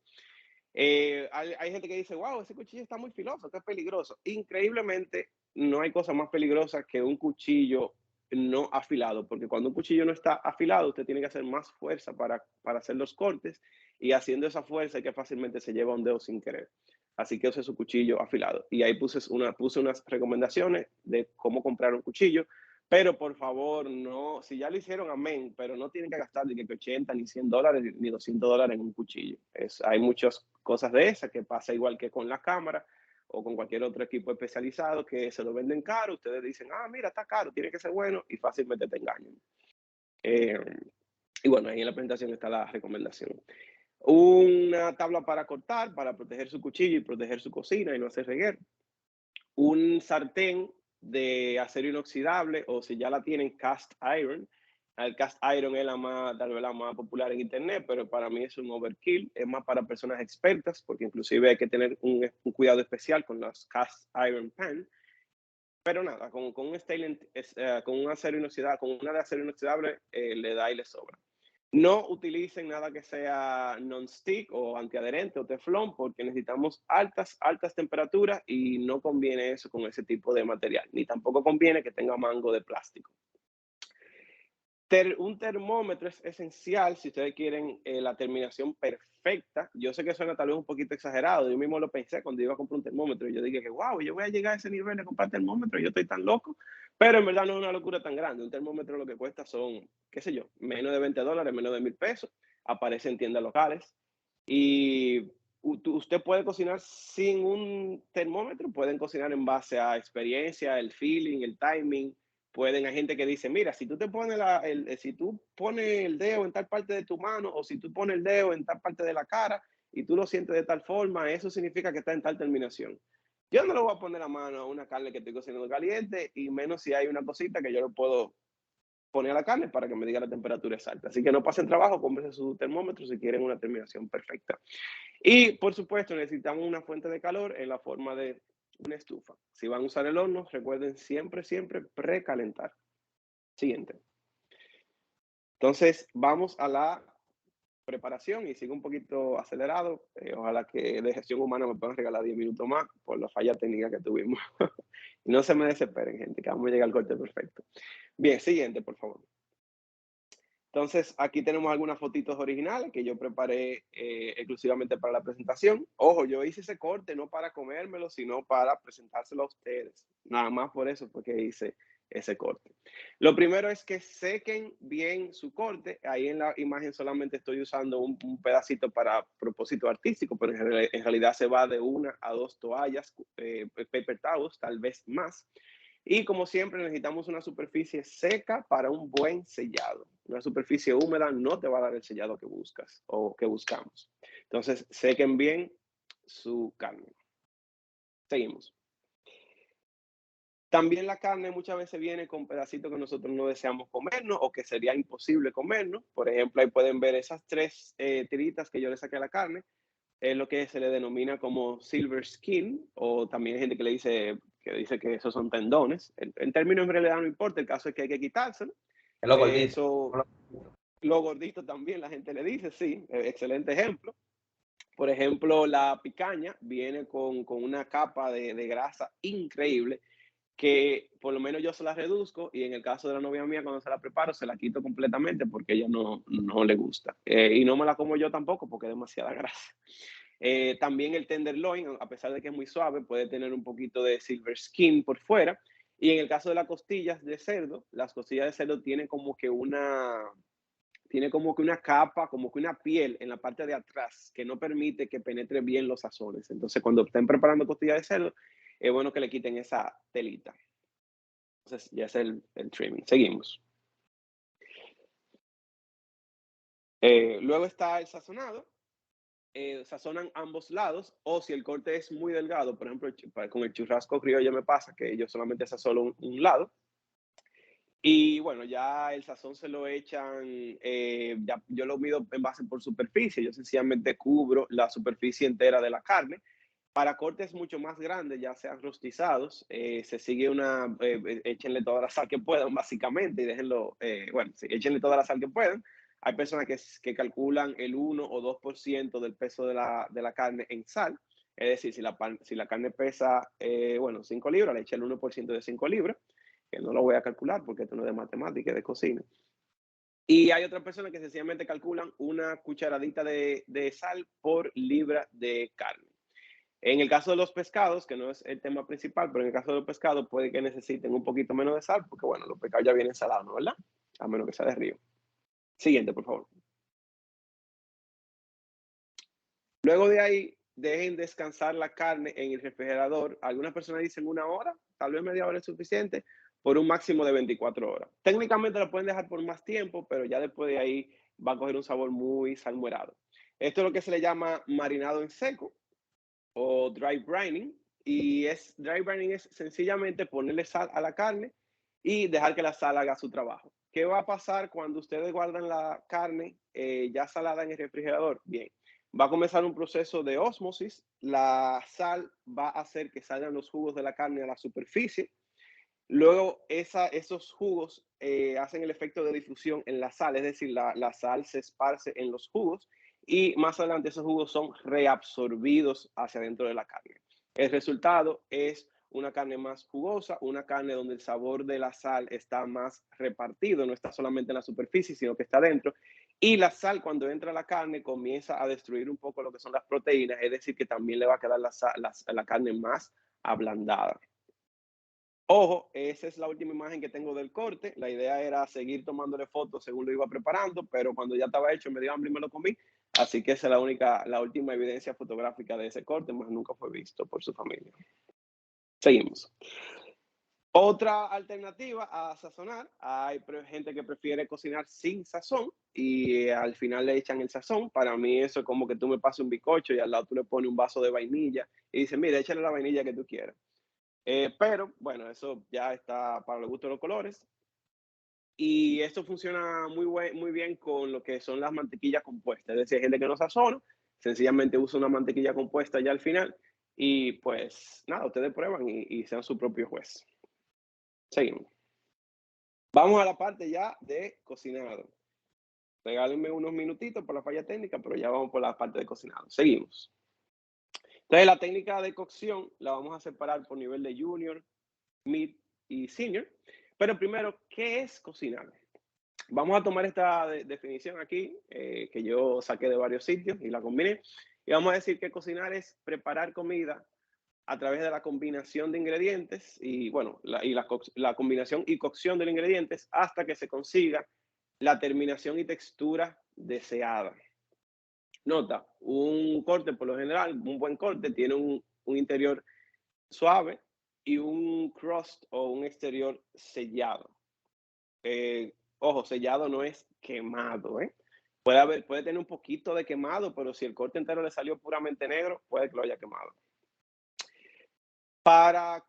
Hay gente que dice, wow, ese cuchillo está muy filoso, qué peligroso. Increíblemente, no hay cosa más peligrosa que un cuchillo no afilado, porque cuando un cuchillo no está afilado, usted tiene que hacer más fuerza para hacer los cortes, y haciendo esa fuerza es que fácilmente se lleva un dedo sin querer. Así que use su cuchillo afilado. Y ahí puse unas recomendaciones de cómo comprar un cuchillo. Pero por favor, no, si ya lo hicieron, amén, pero no tienen que gastar ni que 80, ni $100, ni $200 en un cuchillo. Hay muchas cosas de esas que pasa igual que con la cámara o con cualquier otro equipo especializado que se lo venden caro. Ustedes dicen, mira, está caro, tiene que ser bueno, y fácilmente te engañan. Y bueno, ahí en la presentación está la recomendación. Una tabla para cortar, para proteger su cuchillo y proteger su cocina y no hacer reguero. Un sartén de acero inoxidable, o si ya la tienen, cast iron. El cast iron es tal vez la más popular en internet, pero para mí es un overkill. Es más para personas expertas, porque inclusive hay que tener un cuidado especial con las cast iron pan. Pero nada, con un acero inoxidable, con una de acero inoxidable, le da y le sobra. No utilicen nada que sea non-stick o antiadherente o teflón, porque necesitamos altas temperaturas y no conviene eso con ese tipo de material. Ni tampoco conviene que tenga mango de plástico. Un termómetro es esencial si ustedes quieren la terminación perfecta. Yo sé que suena tal vez un poquito exagerado. Yo mismo lo pensé cuando iba a comprar un termómetro. Y yo dije que, wow, yo voy a llegar a ese nivel de comprar termómetro. Yo estoy tan loco. Pero en verdad no es una locura tan grande. Un termómetro lo que cuesta son, qué sé yo, menos de $20, menos de $1,000. Aparece en tiendas locales. Y usted puede cocinar sin un termómetro. Pueden cocinar en base a experiencia, el feeling, el timing. Hay gente que dice, mira, si tú te pones si tú pones el dedo en tal parte de tu mano, o si tú pones el dedo en tal parte de la cara y tú lo sientes de tal forma, eso significa que está en tal terminación. Yo no le voy a poner la mano a una carne que estoy cocinando caliente, y menos si hay una cosita que yo le puedo poner a la carne para que me diga la temperatura exacta. Así que no pasen trabajo, cómprense su termómetro si quieren una terminación perfecta. Y por supuesto necesitamos una fuente de calor en la forma de una estufa. Si van a usar el horno, recuerden siempre precalentar. Siguiente. Entonces, vamos a la preparación y sigo un poquito acelerado. Ojalá que de gestión humana me puedan regalar 10 minutos más por la falla técnica que tuvimos. Y no se me desesperen, gente, que vamos a llegar al corte perfecto. Bien, siguiente, por favor. Entonces, aquí tenemos algunas fotitos originales que yo preparé exclusivamente para la presentación. Ojo, yo hice ese corte no para comérmelo, sino para presentárselo a ustedes. Nada más por eso fue que hice ese corte. Lo primero es que sequen bien su corte. Ahí en la imagen solamente estoy usando un pedacito para propósito artístico, pero en realidad se va de 1 a 2 toallas, paper towels, tal vez más. Y como siempre necesitamos una superficie seca para un buen sellado. Una superficie húmeda no te va a dar el sellado que buscas o que buscamos. Entonces, sequen bien su carne. Seguimos. También la carne muchas veces viene con pedacitos que nosotros no deseamos comernos o que sería imposible comernos. Por ejemplo, ahí pueden ver esas 3 tiritas que yo le saqué a la carne. Es lo que se le denomina como silver skin, o también hay gente que dice que esos son tendones. El término en realidad no importa, el caso es que hay que quitárselo. Es lo gordito. Eso, lo gordito también la gente le dice, sí, excelente ejemplo. Por ejemplo, la picaña viene con una capa de grasa increíble, que por lo menos yo se la reduzco, y en el caso de la novia mía, cuando se la preparo, se la quito completamente porque a ella no le gusta. Y no me la como yo tampoco porque es demasiada grasa. También el tenderloin, a pesar de que es muy suave, puede tener un poquito de silver skin por fuera. Y en el caso de las costillas de cerdo, las costillas de cerdo tienen como que una capa, como que una piel en la parte de atrás que no permite que penetre bien los sazones. Entonces, cuando estén preparando costillas de cerdo, es bueno que le quiten esa telita. Entonces, ya es el trimming. Seguimos. Luego está el sazonado. Sazonan ambos lados, o si el corte es muy delgado, por ejemplo, con el churrasco criollo me pasa que yo solamente sazono un lado. Y bueno, ya el sazón se lo echan, ya yo lo mido en base por superficie. Yo sencillamente cubro la superficie entera de la carne. Para cortes mucho más grandes, ya sean rostizados, se sigue échenle toda la sal que puedan, básicamente, y déjenlo, sí, échenle toda la sal que puedan. Hay personas que calculan el 1 o 2% del peso de la carne en sal. Es decir, si la carne pesa, 5 libras, le echa el 1% de 5 libras, que no lo voy a calcular porque esto no es de matemática, es de cocina. Y hay otras personas que sencillamente calculan una cucharadita de sal por libra de carne. En el caso de los pescados, que no es el tema principal, pero en el caso de los pescados puede que necesiten un poquito menos de sal, porque bueno, los pescados ya vienen salados, ¿no? ¿Verdad? A menos que sea de río. Siguiente, por favor. Luego de ahí, dejen descansar la carne en el refrigerador. Algunas personas dicen 1 hora, tal vez media hora es suficiente, por un máximo de 24 horas. Técnicamente la pueden dejar por más tiempo, pero ya después de ahí va a coger un sabor muy salmuerado. Esto es lo que se le llama marinado en seco o dry brining. Y dry brining es sencillamente ponerle sal a la carne y dejar que la sal haga su trabajo. ¿Qué va a pasar cuando ustedes guardan la carne ya salada en el refrigerador? Bien, va a comenzar un proceso de ósmosis. La sal va a hacer que salgan los jugos de la carne a la superficie. Luego esos jugos hacen el efecto de difusión en la sal, es decir, la sal se esparce en los jugos y más adelante esos jugos son reabsorbidos hacia dentro de la carne. El resultado es una carne más jugosa, una carne donde el sabor de la sal está más repartido, no está solamente en la superficie, sino que está dentro. Y la sal cuando entra a la carne comienza a destruir un poco lo que son las proteínas, es decir, que también le va a quedar la carne más ablandada. Ojo, esa es la última imagen que tengo del corte. La idea era seguir tomándole fotos según lo iba preparando, pero cuando ya estaba hecho me dio hambre y me lo comí. Así que esa es la última evidencia fotográfica de ese corte, más nunca fue visto por su familia. Seguimos. Otra alternativa a sazonar, hay gente que prefiere cocinar sin sazón y al final le echan el sazón. Para mí eso es como que tú me pasas un bizcocho y al lado tú le pones un vaso de vainilla y dices, mira, échale la vainilla que tú quieras. Pero bueno, eso ya está para los gustos de los colores. Y esto funciona muy bien con lo que son las mantequillas compuestas. Es decir, hay gente que no sazona, sencillamente usa una mantequilla compuesta ya al final. Y pues nada, ustedes prueban y sean su propio juez. Seguimos. Vamos a la parte ya de cocinado. Regálenme unos minutitos por la falla técnica, pero ya vamos por la parte de cocinado. Seguimos. Entonces, la técnica de cocción la vamos a separar por nivel de junior, mid y senior. Pero primero, ¿qué es cocinar? Vamos a tomar esta definición aquí, que yo saqué de varios sitios y la combiné. Y vamos a decir que cocinar es preparar comida a través de la combinación de ingredientes y, bueno, la combinación y cocción de ingredientes hasta que se consiga la terminación y textura deseada. Nota, un corte por lo general, un buen corte tiene un interior suave y un crust o un exterior sellado. Ojo, sellado no es quemado, ¿eh? Puede tener un poquito de quemado, pero si el corte entero le salió puramente negro, puede que lo haya quemado. Para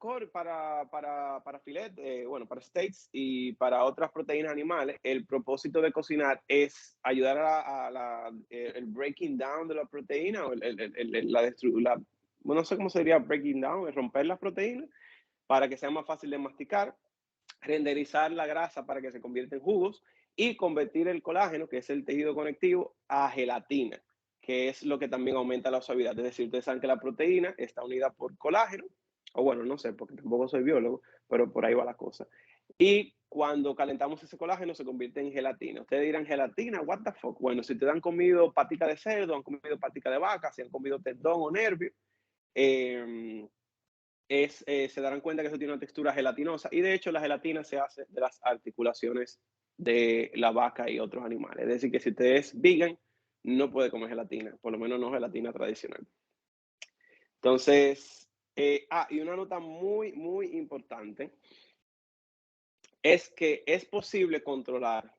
filet, bueno, para steaks y para otras proteínas animales, el propósito de cocinar es ayudar el breaking down de la proteína, o no sé cómo sería breaking down, es romper las proteínas para que sea más fácil de masticar, renderizar la grasa para que se convierta en jugos y convertir el colágeno, que es el tejido conectivo, a gelatina, que es lo que también aumenta la suavidad. Es decir, ustedes saben que la proteína está unida por colágeno, o bueno, no sé, porque tampoco soy biólogo, pero por ahí va la cosa. Y cuando calentamos ese colágeno se convierte en gelatina. Ustedes dirán, gelatina, what the fuck. Bueno, si ustedes han comido patica de cerdo, han comido patica de vaca, si han comido tendón o nervio, se darán cuenta que eso tiene una textura gelatinosa y de hecho la gelatina se hace de las articulaciones de la vaca y otros animales. Es decir, que si usted es vegan, no puede comer gelatina, por lo menos no gelatina tradicional. Entonces, y una nota muy importante es que es posible controlar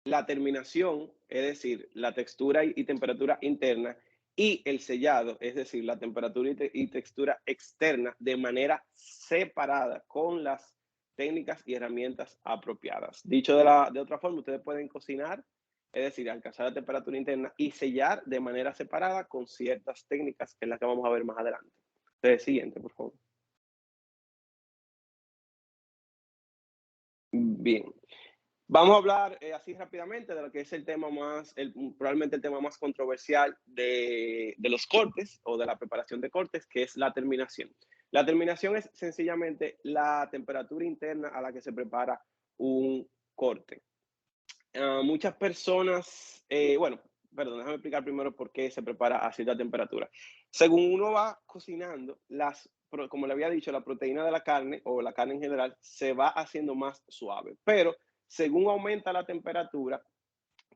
la terminación, es decir, la textura y temperatura interna, y el sellado, es decir, la temperatura y textura externa, de manera separada con las técnicas y herramientas apropiadas. Dicho de otra forma, ustedes pueden cocinar, es decir, alcanzar la temperatura interna y sellar de manera separada con ciertas técnicas que es la que vamos a ver más adelante. Entonces, siguiente, por favor. Bien. Vamos a hablar así rápidamente de lo que es el tema probablemente el tema más controversial de los cortes o de la preparación de cortes, que es la terminación. La terminación es sencillamente la temperatura interna a la que se prepara un corte. Muchas personas, bueno, perdón, déjame explicar primero por qué se prepara a cierta temperatura. Según uno va cocinando, como le había dicho, la proteína de la carne o la carne en general se va haciendo más suave, pero según aumenta la temperatura,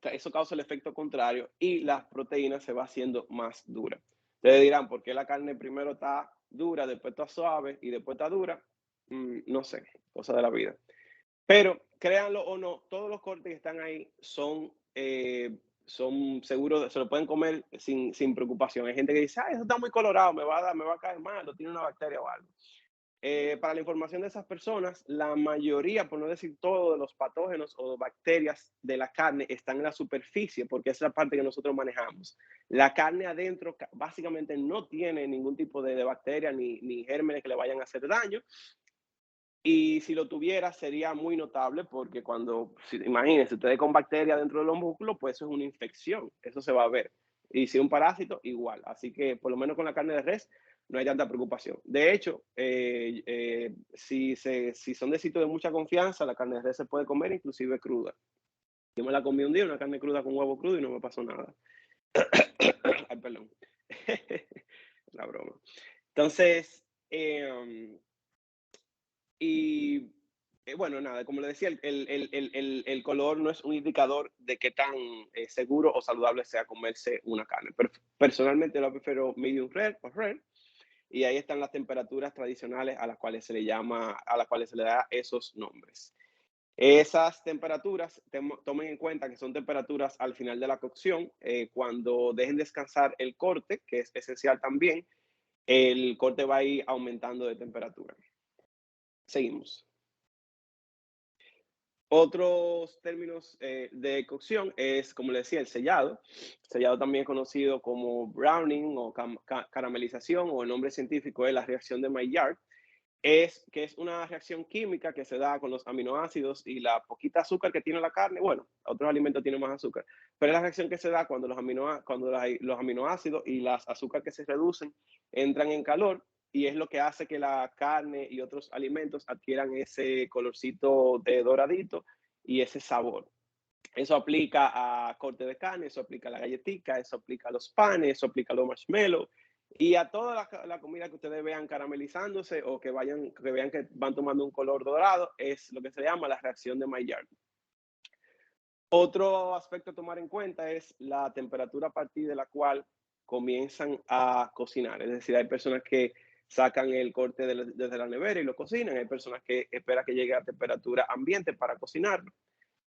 eso causa el efecto contrario y la proteína se va haciendo más dura. Ustedes dirán, ¿por qué la carne primero está dura, después está suave y después está dura? No sé, cosa de la vida. Pero créanlo o no, todos los cortes que están ahí son seguros, se lo pueden comer sin preocupación. Hay gente que dice, eso está muy colorado, me va a caer mal, o tiene una bacteria o algo. Para la información de esas personas, la mayoría, por no decir todo, de los patógenos o bacterias de la carne están en la superficie, porque esa es la parte que nosotros manejamos. La carne adentro básicamente no tiene ningún tipo de bacteria ni gérmenes que le vayan a hacer daño. Y si lo tuviera, sería muy notable porque imagínense, ustedes con bacteria dentro de los músculos, pues eso es una infección, eso se va a ver. Y si un parásito, igual. Así que por lo menos con la carne de res no hay tanta preocupación. De hecho, si son de sitio de mucha confianza, la carne de res se puede comer inclusive cruda. Yo me la comí un día, una carne cruda con huevo crudo y no me pasó nada. Ay, perdón. La broma. Entonces, bueno, nada, como le decía, el color no es un indicador de qué tan seguro o saludable sea comerse una carne. Pero personalmente lo prefiero medium rare o rare. Y ahí están las temperaturas tradicionales a las cuales se le da esos nombres. Esas temperaturas, tomen en cuenta que son temperaturas al final de la cocción. Cuando dejen descansar el corte, que es esencial también, el corte va a ir aumentando de temperatura. Seguimos. Otros términos de cocción es, como le decía, el sellado. Sellado también conocido como browning o caramelización, o el nombre científico es la reacción de Maillard. Que es una reacción química que se da con los aminoácidos y la poquita azúcar que tiene la carne. Bueno, otros alimentos tienen más azúcar, pero es la reacción que se da cuando los aminoácidos y las azúcares que se reducen entran en calor, y es lo que hace que la carne y otros alimentos adquieran ese colorcito de doradito y ese sabor. Eso aplica a corte de carne, eso aplica a la galletita, eso aplica a los panes, eso aplica a los marshmallows y a toda la comida que ustedes vean caramelizándose o que vean que van tomando un color dorado. Es lo que se llama la reacción de Maillard. Otro aspecto a tomar en cuenta es la temperatura a partir de la cual comienzan a cocinar. Es decir, hay personas que sacan el corte desde la nevera y lo cocinan. Hay personas que esperan que llegue a temperatura ambiente para cocinarlo.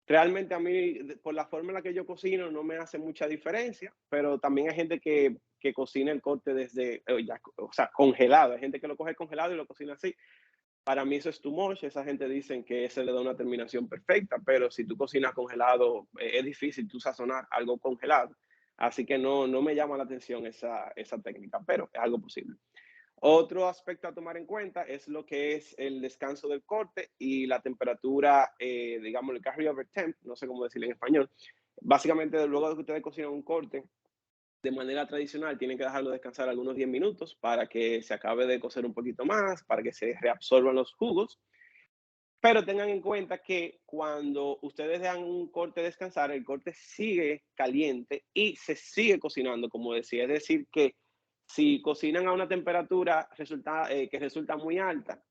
Realmente a mí, por la forma en la que yo cocino, no me hace mucha diferencia, pero también hay gente que cocina el corte desde, congelado. Hay gente que lo coge congelado y lo cocina así. Para mí eso es too much. Esa gente dicen que se le da una terminación perfecta, pero si tú cocinas congelado, es difícil tú sazonar algo congelado. Así que no me llama la atención esa técnica, pero es algo posible. Otro aspecto a tomar en cuenta es lo que es el descanso del corte y la temperatura, digamos, el carryover temp, no sé cómo decirlo en español. Básicamente, luego de que ustedes cocinan un corte, de manera tradicional, tienen que dejarlo descansar algunos 10 minutos para que se acabe de cocer un poquito más, para que se reabsorban los jugos. Pero tengan en cuenta que cuando ustedes dejan un corte descansar, el corte sigue caliente y se sigue cocinando, como decía. Es decir, que si cocinan a una temperatura que resulta muy alta,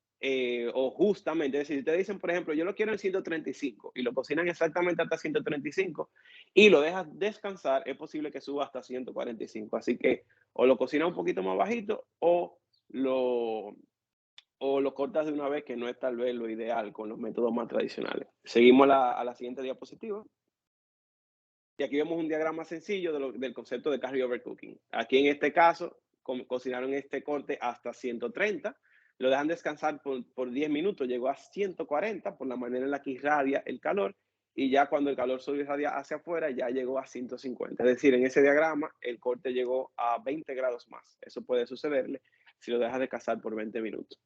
o justamente, es decir, si ustedes dicen, por ejemplo, yo lo quiero en 135 y lo cocinan exactamente hasta 135 y lo dejan descansar, es posible que suba hasta 145. Así que o lo cocinan un poquito más bajito o lo cortas de una vez, que no es tal vez lo ideal con los métodos más tradicionales. Seguimos a la siguiente diapositiva. Y aquí vemos un diagrama sencillo del concepto de carryover cooking. Aquí en este caso, cocinaron este corte hasta 130, lo dejan descansar por 10 minutos, llegó a 140 por la manera en la que irradia el calor, y ya cuando el calor solo irradia hacia afuera, ya llegó a 150. Es decir, en ese diagrama, el corte llegó a 20 grados más. Eso puede sucederle si lo dejas descansar por 20 minutos.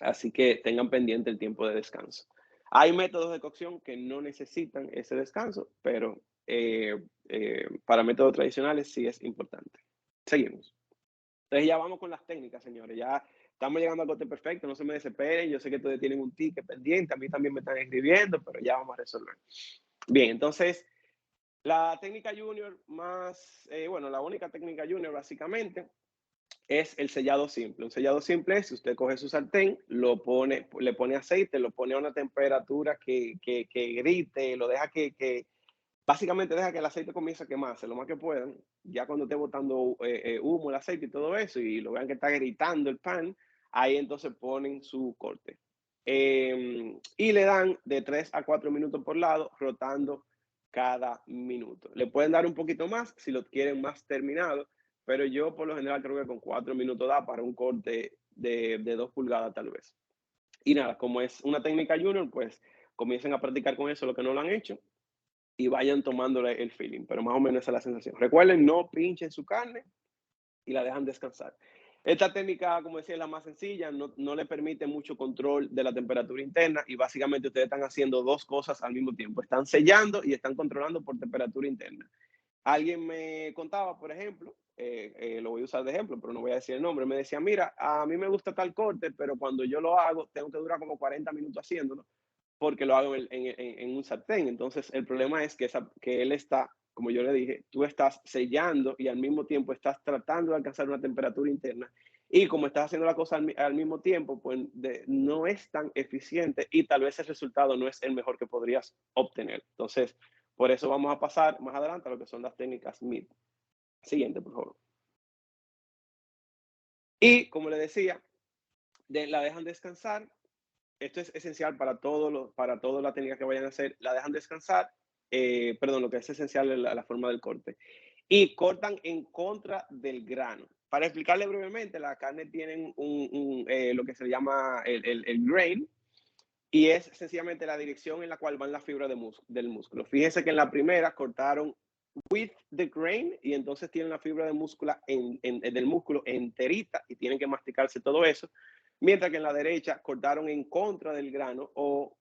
Así que tengan pendiente el tiempo de descanso. Hay métodos de cocción que no necesitan ese descanso, pero para métodos tradicionales sí es importante. Seguimos. Entonces ya vamos con las técnicas, señores. Ya estamos llegando al corte perfecto, no se me desesperen. Yo sé que ustedes tienen un ticket pendiente, a mí también me están escribiendo, pero ya vamos a resolver. Bien, entonces, La técnica junior más, bueno, la única técnica junior básicamente es el sellado simple. Un sellado simple es si usted coge su sartén, lo pone, le pone aceite, lo pone a una temperatura que grite, lo deja básicamente deja que el aceite comience a quemarse lo más que puedan. Ya cuando esté botando humo, el aceite y todo eso, y lo vean que está gritando el pan, ahí entonces ponen su corte. Y le dan de 3 a 4 minutos por lado, rotando cada minuto. Le pueden dar un poquito más si lo quieren más terminado, pero yo por lo general creo que con 4 minutos da para un corte de 2 pulgadas tal vez. Y nada, como es una técnica junior, pues comiencen a practicar con eso lo que no lo han hecho y vayan tomándole el feeling, pero más o menos esa es la sensación. Recuerden, no pinchen su carne y la dejan descansar. Esta técnica, como decía, es la más sencilla, no le permite mucho control de la temperatura interna y básicamente ustedes están haciendo dos cosas al mismo tiempo. Están sellando y están controlando por temperatura interna. Alguien me contaba, por ejemplo, lo voy a usar de ejemplo, pero no voy a decir el nombre, me decía, mira, a mí me gusta tal corte, pero cuando yo lo hago, tengo que durar como 40 minutos haciéndolo, porque lo hago en un sartén. Entonces, el problema es que él está, como yo le dije, tú estás sellando y al mismo tiempo estás tratando de alcanzar una temperatura interna. Y como estás haciendo la cosa al mismo tiempo, pues no es tan eficiente y tal vez el resultado no es el mejor que podrías obtener. Entonces, por eso vamos a pasar más adelante a lo que son las técnicas MID. Siguiente, por favor. Y como le decía, la dejan descansar. Esto es esencial para toda la técnica que vayan a hacer. La dejan descansar, perdón, lo que es esencial es la forma del corte. Y cortan en contra del grano. Para explicarle brevemente, la carne tiene lo que se llama el grain, y es sencillamente la dirección en la cual van las fibras del músculo. Fíjense que en la primera cortaron with the grain y entonces tienen la fibra del músculo enterita y tienen que masticarse todo eso, mientras que en la derecha cortaron en contra del grano o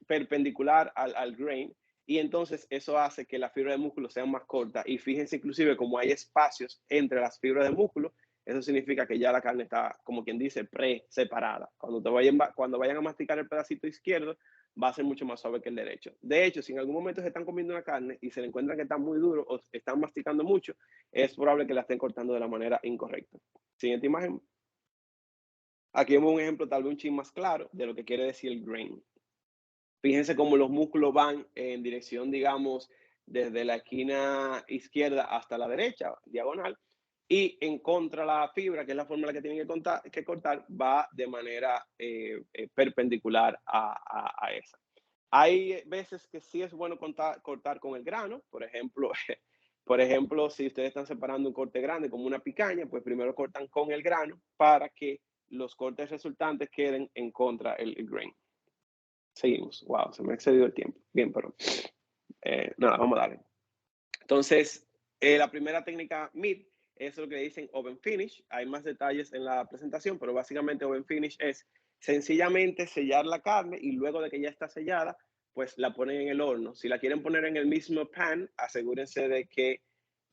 perpendicular al grain, y entonces eso hace que la fibra del músculo sea más corta. Y fíjense inclusive como hay espacios entre las fibras del músculo, eso significa que ya la carne está, como quien dice, pre-separada. Cuando vayan a masticar el pedacito izquierdo, va a ser mucho más suave que el derecho. De hecho, si en algún momento se están comiendo una carne y se le encuentran que está muy duro o están masticando mucho, es probable que la estén cortando de la manera incorrecta. Siguiente imagen. Aquí vemos un ejemplo tal vez un chin más claro de lo que quiere decir el grain. Fíjense cómo los músculos van en dirección, digamos, desde la esquina izquierda hasta la derecha, diagonal, y en contra la fibra, que es la forma en la que tienen que cortar, va de manera perpendicular a esa. Hay veces que sí es bueno cortar con el grano, por ejemplo, si ustedes están separando un corte grande como una picaña, pues primero cortan con el grano para que los cortes resultantes queden en contra el grain. Seguimos. Wow, se me ha excedido el tiempo. Bien, pero nada, vamos a darle. Entonces, la primera técnica MID es lo que dicen oven finish. Hay más detalles en la presentación, pero básicamente oven finish es sencillamente sellar la carne y luego de que ya está sellada, pues la ponen en el horno. Si la quieren poner en el mismo pan, asegúrense de que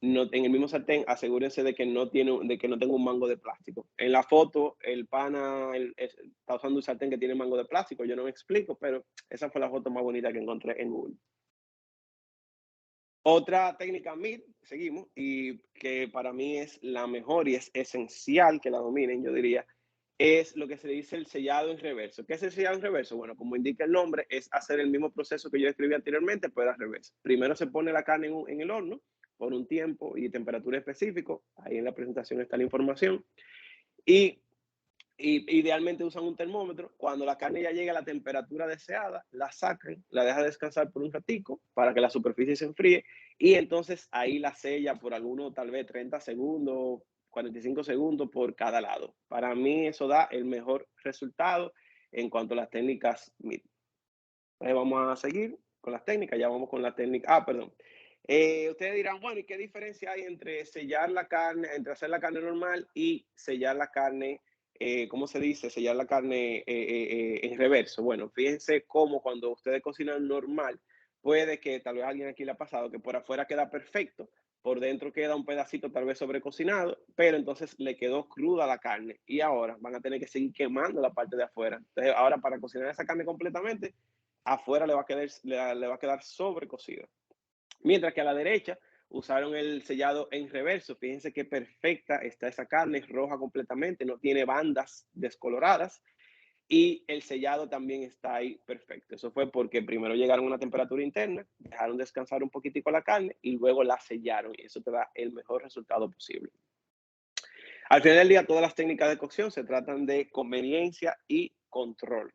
en el mismo sartén, asegúrense de que no tenga un mango de plástico. En la foto, el pana está usando un sartén que tiene mango de plástico. Yo no me explico, pero esa fue la foto más bonita que encontré en Google. Otra técnica MID, seguimos, y que para mí es la mejor y es esencial que la dominen, yo diría, es lo que se le dice el sellado en reverso. ¿Qué es el sellado en reverso? Bueno, como indica el nombre, es hacer el mismo proceso que yo describí anteriormente, pero al revés. Primero se pone la carne en el horno por un tiempo y temperatura específico. Ahí en la presentación está la información. Y idealmente usan un termómetro. Cuando la carne ya llega a la temperatura deseada, la sacan, la dejan descansar por un ratico para que la superficie se enfríe y entonces ahí la sella por algunos, tal vez 30 segundos, 45 segundos por cada lado. Para mí eso da el mejor resultado en cuanto a las técnicas MID. Vamos a seguir con las técnicas, ya vamos con la técnica, perdón. Ustedes dirán, bueno, ¿y qué diferencia hay entre sellar la carne, entre hacer la carne normal y sellar la carne, ¿cómo se dice? Sellar la carne en reverso. Bueno, fíjense cómo cuando ustedes cocinan normal, puede que tal vez a alguien aquí le ha pasado que por afuera queda perfecto, por dentro queda un pedacito tal vez sobrecocinado, pero entonces le quedó cruda la carne y ahora van a tener que seguir quemando la parte de afuera. Entonces, ahora para cocinar esa carne completamente, afuera le va a quedar sobrecocido. Mientras que a la derecha usaron el sellado en reverso. Fíjense qué perfecta está esa carne, roja completamente, no tiene bandas descoloradas. Y el sellado también está ahí perfecto. Eso fue porque primero llegaron a una temperatura interna, dejaron descansar un poquitico la carne y luego la sellaron. Y eso te da el mejor resultado posible. Al final del día, todas las técnicas de cocción se tratan de conveniencia y control.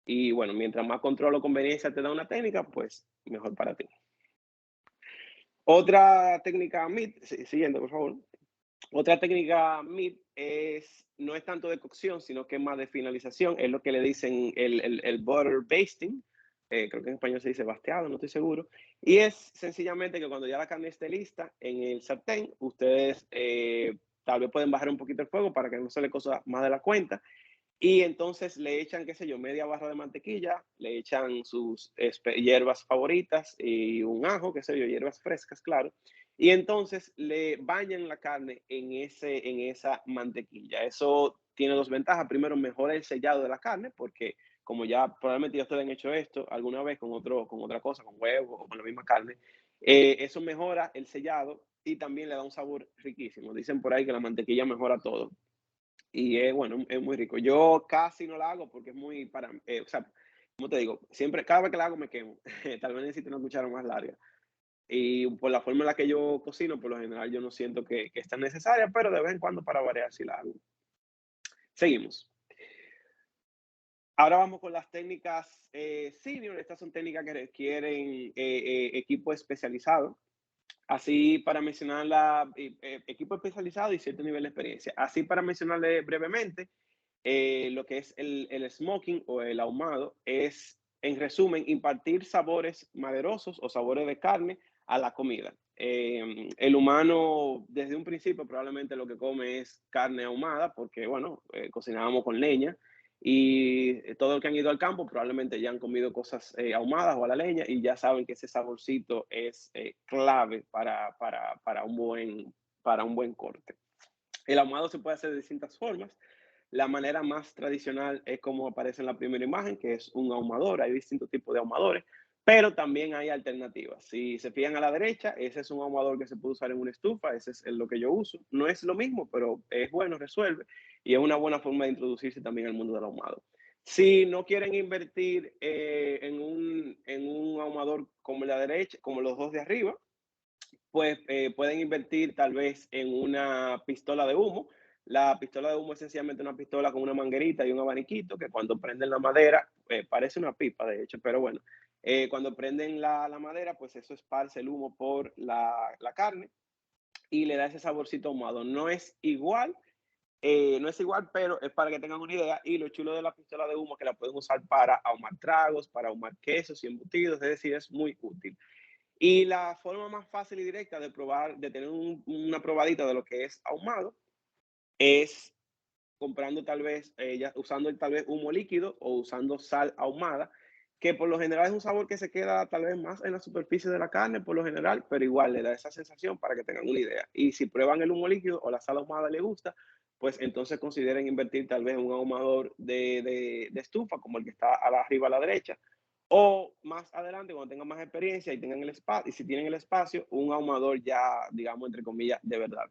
Y bueno, mientras más control o conveniencia te da una técnica, pues mejor para ti. Otra técnica MIT, siguiente por favor. Otra técnica MIT no es tanto de cocción, sino que es más de finalización. Es lo que le dicen el butter basting. Creo que en español se dice basteado, no estoy seguro. Y es sencillamente que cuando ya la carne esté lista en el sartén, ustedes tal vez pueden bajar un poquito el fuego para que no se le cosa más de la cuenta. Y entonces le echan, qué sé yo, media barra de mantequilla, le echan sus hierbas favoritas y un ajo, qué sé yo, hierbas frescas, claro. Y entonces le bañan la carne en esa mantequilla. Eso tiene dos ventajas. Primero, mejora el sellado de la carne, porque como ya probablemente ya ustedes han hecho esto alguna vez con otra cosa, con huevo o con la misma carne, eso mejora el sellado y también le da un sabor riquísimo. Dicen por ahí que la mantequilla mejora todo. Y bueno, es muy rico. Yo casi no la hago porque es muy o sea, como te digo, siempre, cada vez que la hago me quemo. Tal vez necesito una cuchara más larga. Y por la forma en la que yo cocino, por lo general yo no siento que es tan necesaria, pero de vez en cuando para variar sí la hago. Seguimos. Ahora vamos con las técnicas senior. Estas son técnicas que requieren equipo especializado. Así para mencionarla, equipo especializado y cierto nivel de experiencia. Así para mencionarle brevemente, lo que es el smoking o el ahumado es, en resumen, impartir sabores maderosos o sabores de carne a la comida. El humano desde un principio probablemente lo que come es carne ahumada porque, bueno, cocinábamos con leña y todo el que han ido al campo probablemente ya han comido cosas ahumadas o a la leña y ya saben que ese saborcito es clave para un buen corte. El ahumado se puede hacer de distintas formas. La manera más tradicional es como aparece en la primera imagen, que es un ahumador. Hay distintos tipos de ahumadores, pero también hay alternativas. Si se fijan a la derecha, ese es un ahumador que se puede usar en una estufa. Ese es lo que yo uso. No es lo mismo, pero es bueno, resuelve. Y es una buena forma de introducirse también al mundo del ahumado. Si no quieren invertir en un ahumador como la derecha, como los dos de arriba, pues pueden invertir tal vez en una pistola de humo. La pistola de humo es sencillamente una pistola con una manguerita y un abaniquito que cuando prenden la madera, parece una pipa de hecho, pero bueno, cuando prenden la madera, pues eso esparce el humo por la carne y le da ese saborcito ahumado. No es igual, pero es para que tengan una idea. Y lo chulo de la pistola de humo es que la pueden usar para ahumar tragos, para ahumar quesos y embutidos, es decir, es muy útil. Y la forma más fácil y directa de probar, de tener una probadita de lo que es ahumado, es comprando tal vez, usando tal vez humo líquido o usando sal ahumada, que por lo general es un sabor que se queda tal vez más en la superficie de la carne, por lo general, pero igual le da esa sensación para que tengan una idea. Y si prueban el humo líquido o la sal ahumada les gusta, pues entonces consideren invertir tal vez en un ahumador de estufa, como el que está arriba a la derecha, o más adelante, cuando tengan más experiencia y tengan el espacio, y si tienen el espacio, un ahumador ya, digamos, entre comillas, de verdad.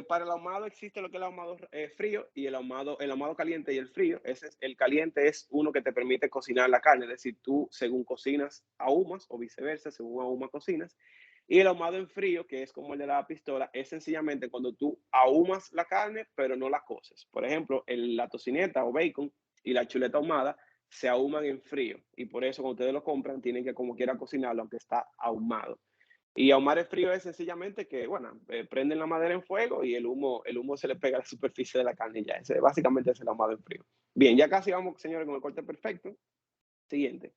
Para el ahumado existe lo que es el ahumado frío y el ahumado caliente y el frío. El caliente es uno que te permite cocinar la carne, es decir, tú según cocinas ahumas o viceversa, según ahumas cocinas. Y el ahumado en frío, que es como el de la pistola, es sencillamente cuando tú ahumas la carne, pero no la coces. Por ejemplo, la tocineta o bacon y la chuleta ahumada se ahuman en frío y por eso cuando ustedes lo compran tienen que como quiera cocinarlo aunque está ahumado. Y ahumar el frío es sencillamente que, bueno, prenden la madera en fuego y el humo se le pega a la superficie de la carne y ya. Básicamente es el ahumado en frío. Bien, ya casi vamos, señores, con el corte perfecto. Siguiente.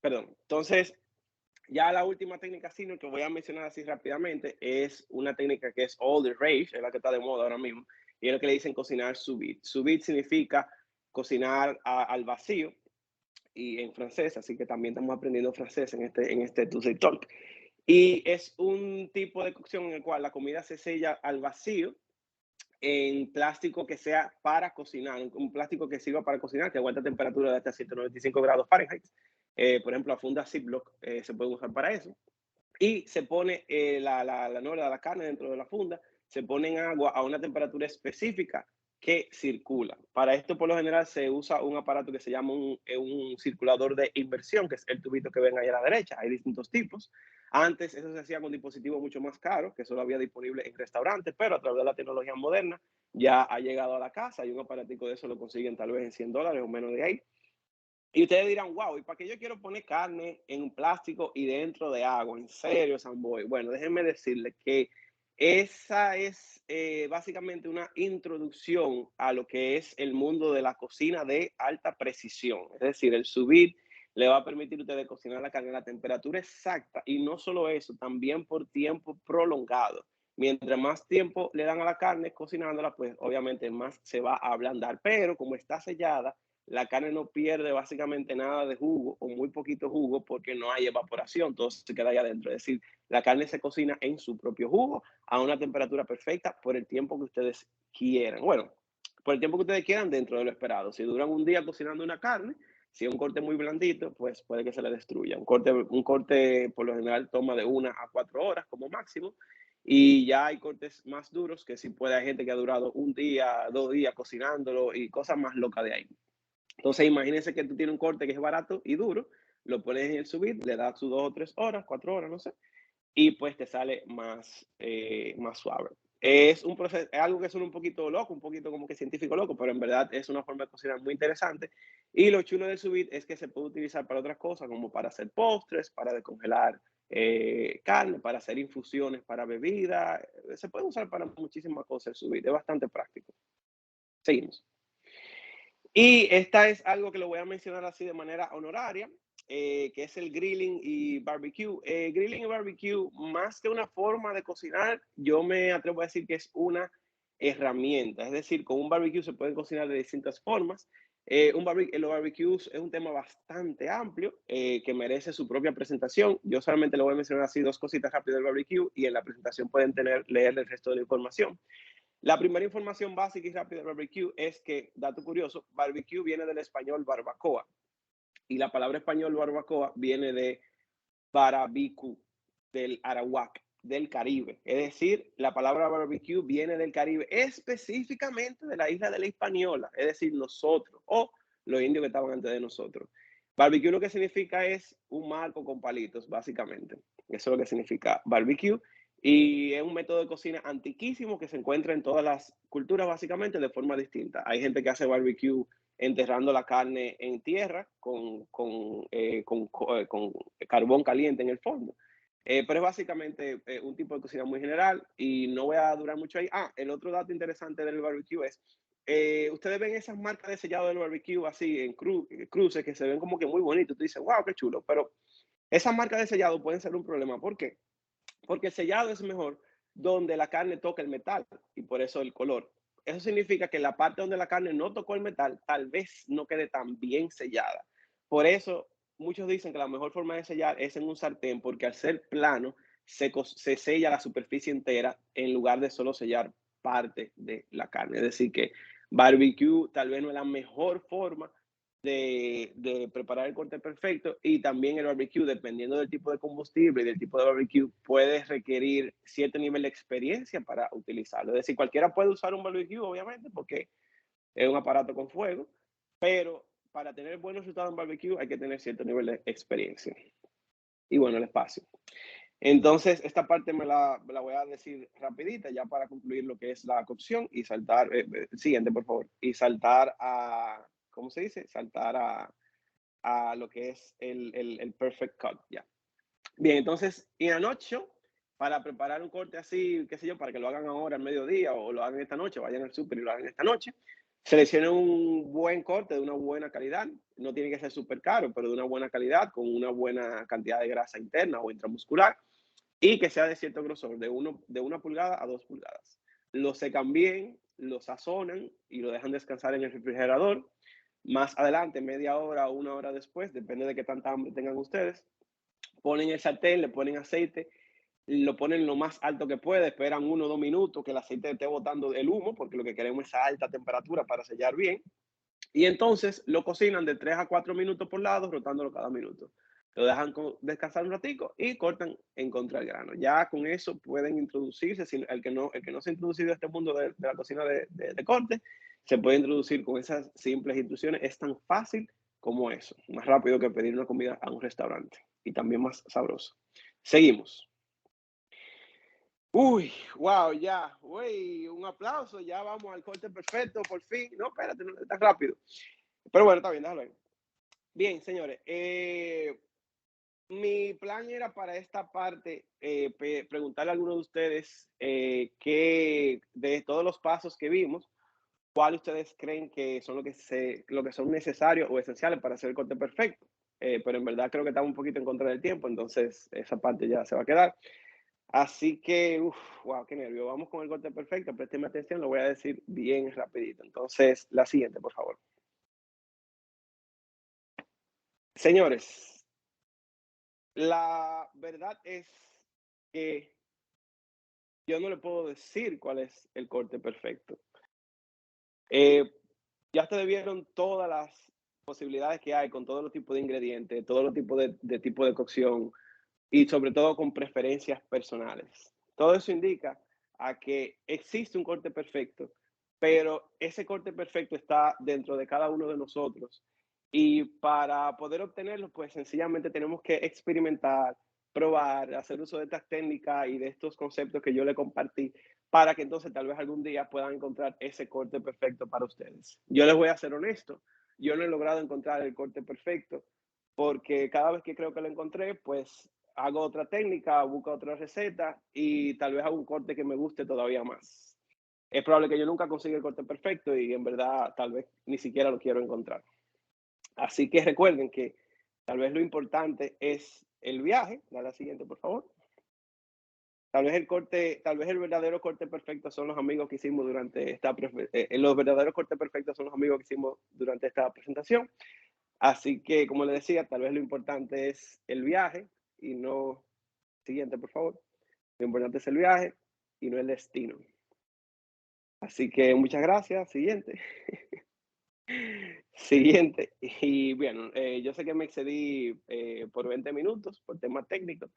Perdón. Entonces, ya la última técnica senior que voy a mencionar así rápidamente es una técnica que es all the rage, es la que está de moda ahora mismo, y es lo que le dicen cocinar sous vide. Sous vide significa cocinar al vacío y en francés, así que también estamos aprendiendo francés en este Tuesday Talk. Y es un tipo de cocción en el cual la comida se sella al vacío en plástico que sea para cocinar, un plástico que sirva para cocinar, que aguanta temperatura de hasta 195 grados Fahrenheit. Por ejemplo, la funda Ziploc se puede usar para eso. Y se pone la carne dentro de la funda, se pone en agua a una temperatura específica que circula. Para esto, por lo general, se usa un aparato que se llama un circulador de inversión, que es el tubito que ven ahí a la derecha. Hay distintos tipos. Antes eso se hacía con dispositivos mucho más caros, que solo había disponible en restaurantes, pero a través de la tecnología moderna ya ha llegado a la casa y un aparatico de eso lo consiguen tal vez en $100 o menos de ahí. Y ustedes dirán, wow, ¿y para qué yo quiero poner carne en un plástico y dentro de agua? ¿En serio, Samboy? Bueno, déjenme decirles que esa es básicamente una introducción a lo que es el mundo de la cocina de alta precisión. Es decir, el sous vide le va a permitir a ustedes cocinar la carne a la temperatura exacta y no solo eso, también por tiempo prolongado. Mientras más tiempo le dan a la carne cocinándola, pues obviamente más se va a ablandar. Pero como está sellada, la carne no pierde básicamente nada de jugo o muy poquito jugo porque no hay evaporación, todo se queda ahí adentro. Es decir, la carne se cocina en su propio jugo a una temperatura perfecta por el tiempo que ustedes quieran. Bueno, por el tiempo que ustedes quieran dentro de lo esperado. Si duran un día cocinando una carne, si es un corte muy blandito, pues puede que se le destruya. Un corte por lo general toma de 1 a 4 horas como máximo. Y ya hay cortes más duros que si puede, hay gente que ha durado un día, 2 días cocinándolo y cosas más locas de ahí. Entonces, imagínense que tú tienes un corte que es barato y duro, lo pones en el sous vide, le das sus 2 o 3 horas, 4 horas, no sé, y pues te sale más suave. Es un proceso, es algo que suena un poquito loco, un poquito como que científico loco, pero en verdad es una forma de cocinar muy interesante. Y lo chulo del sous vide es que se puede utilizar para otras cosas, como para hacer postres, para descongelar carne, para hacer infusiones para bebida. Se puede usar para muchísimas cosas el sous vide, es bastante práctico. Seguimos. Y esta es algo que lo voy a mencionar así de manera honoraria, que es el grilling y barbecue. Grilling y barbecue, más que una forma de cocinar, yo me atrevo a decir que es una herramienta. Es decir, con un barbecue se pueden cocinar de distintas formas. Los barbecues es un tema bastante amplio que merece su propia presentación. Yo solamente le voy a mencionar así 2 cositas rápidas del barbecue y en la presentación pueden leer el resto de la información. La primera información básica y rápida del barbecue es que, dato curioso, barbecue viene del español barbacoa. Y la palabra español barbacoa viene de barabicu, del arawak, del Caribe. Es decir, la palabra barbecue viene del Caribe, específicamente de la isla de la Hispaniola, es decir, nosotros, o los indios que estaban antes de nosotros. Barbecue lo que significa es un marco con palitos, básicamente. Eso es lo que significa barbecue. Y es un método de cocina antiquísimo que se encuentra en todas las culturas, básicamente, de forma distinta. Hay gente que hace barbecue enterrando la carne en tierra con carbón caliente en el fondo. Pero es básicamente un tipo de cocina muy general y no voy a durar mucho ahí. El otro dato interesante del barbecue es, ustedes ven esas marcas de sellado del barbecue así en cruces que se ven como que muy bonitos. Tú dices, wow, qué chulo, pero esas marcas de sellado pueden ser un problema. ¿Por qué? Porque el sellado es mejor donde la carne toca el metal y por eso el color. Eso significa que la parte donde la carne no tocó el metal tal vez no quede tan bien sellada. Por eso muchos dicen que la mejor forma de sellar es en un sartén porque al ser plano se sella la superficie entera en lugar de solo sellar parte de la carne. Es decir que barbecue tal vez no es la mejor forma de preparar el corte perfecto y también el barbecue, dependiendo del tipo de combustible y del tipo de barbecue, puede requerir cierto nivel de experiencia para utilizarlo. Es decir, cualquiera puede usar un barbecue, obviamente, porque es un aparato con fuego, pero para tener buenos resultados en barbecue hay que tener cierto nivel de experiencia. Y bueno, el espacio. Entonces, esta parte me la voy a decir rapidita ya para concluir lo que es la cocción y saltar, siguiente por favor, y saltar a, ¿cómo se dice? Saltar a lo que es el perfect cut, ya. Bien, entonces, en la noche, para preparar un corte así, qué sé yo, para que lo hagan ahora al mediodía o lo hagan esta noche, vayan al súper y lo hagan esta noche, seleccionen un buen corte de una buena calidad, no tiene que ser súper caro, pero de una buena calidad, con una buena cantidad de grasa interna o intramuscular, y que sea de cierto grosor, de 1 pulgada a 2 pulgadas. Lo secan bien, lo sazonan y lo dejan descansar en el refrigerador. Más adelante, media hora o 1 hora después, depende de qué tanta hambre tengan ustedes, ponen el sartén, le ponen aceite lo ponen lo más alto que puede, esperan 1 o 2 minutos que el aceite esté botando el humo, porque lo que queremos es esa alta temperatura para sellar bien. Y entonces lo cocinan de 3 a 4 minutos por lado, rotándolo cada minuto. Lo dejan descansar un ratico y cortan en contra del grano. Ya con eso pueden introducirse, si el que no se ha introducido a este mundo de la cocina de corte, se puede introducir con esas simples instrucciones. Es tan fácil como eso, más rápido que pedir una comida a un restaurante y también más sabroso. Seguimos. Uy, wow, ya, uy, un aplauso, ya vamos al corte perfecto, por fin. No, espérate, no tan rápido. Pero bueno, está bien, déjalo ahí. Bien, señores, mi plan era para esta parte preguntarle a algunos de ustedes que de todos los pasos que vimos, ¿cuál ustedes creen que son lo que son necesarios o esenciales para hacer el corte perfecto? Pero en verdad creo que estamos un poquito en contra del tiempo, entonces esa parte ya se va a quedar. Así que, wow, qué nervio. Vamos con el corte perfecto. Présteme atención, lo voy a decir bien rapidito. Entonces, la siguiente, por favor. Señores, la verdad es que yo no le puedo decir cuál es el corte perfecto. Ya ustedes vieron todas las posibilidades que hay con todos los tipos de ingredientes, todos los tipos de tipo de cocción y sobre todo con preferencias personales. Todo eso indica a que existe un corte perfecto, pero ese corte perfecto está dentro de cada uno de nosotros. Y para poder obtenerlo, pues sencillamente tenemos que experimentar, probar, hacer uso de estas técnicas y de estos conceptos que yo le compartí para que entonces tal vez algún día puedan encontrar ese corte perfecto para ustedes. Yo les voy a ser honesto, yo no he logrado encontrar el corte perfecto porque cada vez que creo que lo encontré, pues hago otra técnica, busco otra receta y tal vez hago un corte que me guste todavía más. Es probable que yo nunca consiga el corte perfecto y en verdad tal vez ni siquiera lo quiero encontrar. Así que recuerden que tal vez lo importante es el viaje. Dale la siguiente, por favor. Tal vez el verdadero corte perfecto son los amigos que hicimos durante los verdaderos cortes perfectos son los amigos que hicimos durante esta presentación. Así que, como les decía, tal vez lo importante es el viaje y no... Siguiente, por favor. Lo importante es el viaje y no el destino. Así que muchas gracias. Siguiente. Siguiente. Y bueno, yo sé que me excedí por 20 minutos por temas técnicos,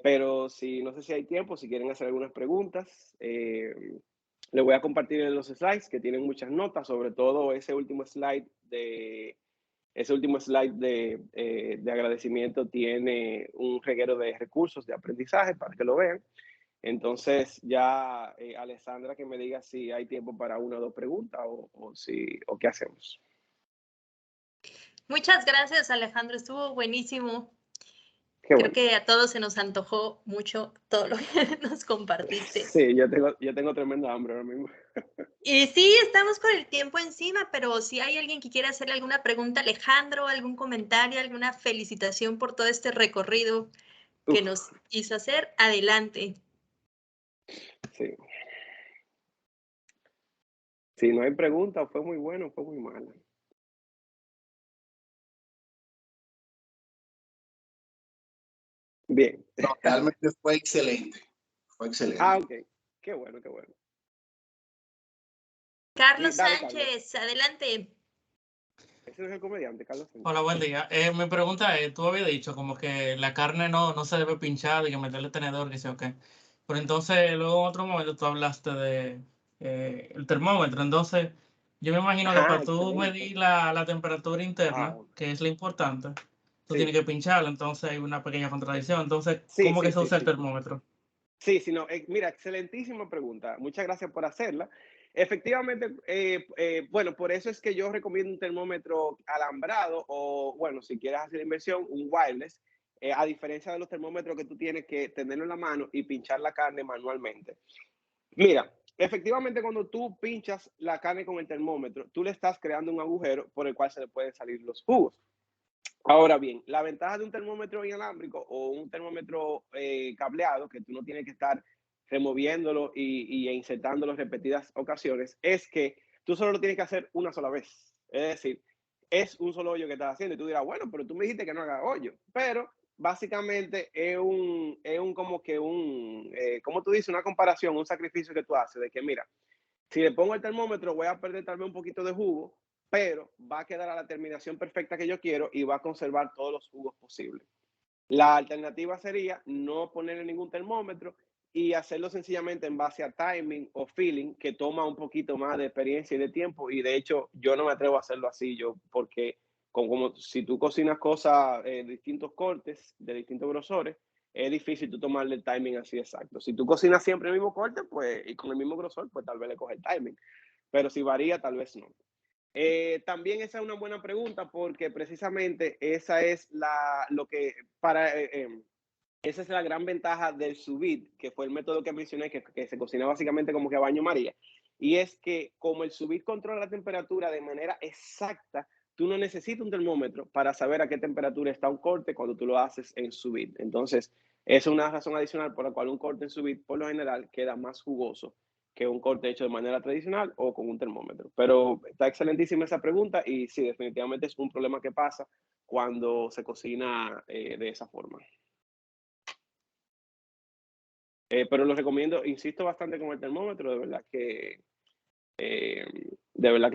pero no sé si hay tiempo, si quieren hacer algunas preguntas, les voy a compartir en los slides que tienen muchas notas, sobre todo ese último slide de agradecimiento tiene un reguero de recursos de aprendizaje para que lo vean. Entonces ya Alessandra que me diga si hay tiempo para una o dos preguntas o qué hacemos. Muchas gracias, Alejandro. Estuvo buenísimo. Creo que a todos se nos antojó mucho todo lo que nos compartiste. Sí, yo tengo tremenda hambre ahora mismo. Y sí, estamos con el tiempo encima, pero si hay alguien que quiera hacerle alguna pregunta a Alejandro, algún comentario, alguna felicitación por todo este recorrido que nos hizo hacer, adelante. Sí. Si no hay pregunta, fue muy bueno, fue muy malo. Bien. No, realmente fue excelente. Fue excelente. Ah, ok. Qué bueno, qué bueno. Carlos Dale, Sánchez, Carlos. Adelante. Ese no es el comediante, Carlos Sánchez. Hola, buen día. Mi pregunta es, tú habías dicho como que la carne no se debe pinchar y que meterle tenedor, que sé o qué. Pero entonces, luego en otro momento tú hablaste de el termómetro. Entonces, yo me imagino que para tú excelente. medir la temperatura interna, que es lo importante, tú tienes que pincharla. Entonces, hay una pequeña contradicción. Entonces, ¿cómo que se usa el termómetro? Sí, no, mira, excelentísima pregunta. Muchas gracias por hacerla. Efectivamente, bueno, por eso es que yo recomiendo un termómetro alambrado o, bueno, si quieres hacer la inversión, un wireless, a diferencia de los termómetros que tú tienes que tenerlo en la mano y pinchar la carne manualmente. Mira, efectivamente cuando tú pinchas la carne con el termómetro, tú le estás creando un agujero por el cual se le pueden salir los jugos. Ahora bien, la ventaja de un termómetro inalámbrico o un termómetro cableado, que tú no tienes que estar removiéndolo e insertándolo en repetidas ocasiones, es que tú solo lo tienes que hacer una sola vez. Es decir, es un solo hoyo que estás haciendo y tú dirás, bueno, pero tú me dijiste que no haga hoyo. Pero básicamente es como que como tú dices, una comparación, un sacrificio que tú haces de que, mira, si le pongo el termómetro voy a perder tal vez un poquito de jugo, pero va a quedar a la terminación perfecta que yo quiero y va a conservar todos los jugos posibles. La alternativa sería no ponerle ningún termómetro y hacerlo sencillamente en base a timing o feeling, que toma un poquito más de experiencia y de tiempo. Y de hecho, yo no me atrevo a hacerlo así, porque como si tú cocinas cosas de distintos cortes, de distintos grosores, es difícil tú tomarle el timing así exacto. Si tú cocinas siempre el mismo corte, pues, y con el mismo grosor, pues tal vez le coge el timing. Pero si varía, tal vez no. También esa es una buena pregunta porque precisamente esa es esa es la gran ventaja del sous vide, que fue el método que mencioné, que se cocina básicamente como que a baño María. Y es que como el sous vide controla la temperatura de manera exacta, tú no necesitas un termómetro para saber a qué temperatura está un corte cuando tú lo haces en sous vide. Entonces, es una razón adicional por la cual un corte en sous vide, por lo general, queda más jugoso que un corte hecho de manera tradicional o con un termómetro. Pero está excelentísima esa pregunta y sí, definitivamente es un problema que pasa cuando se cocina de esa forma. Pero lo recomiendo, insisto bastante con el termómetro, de verdad que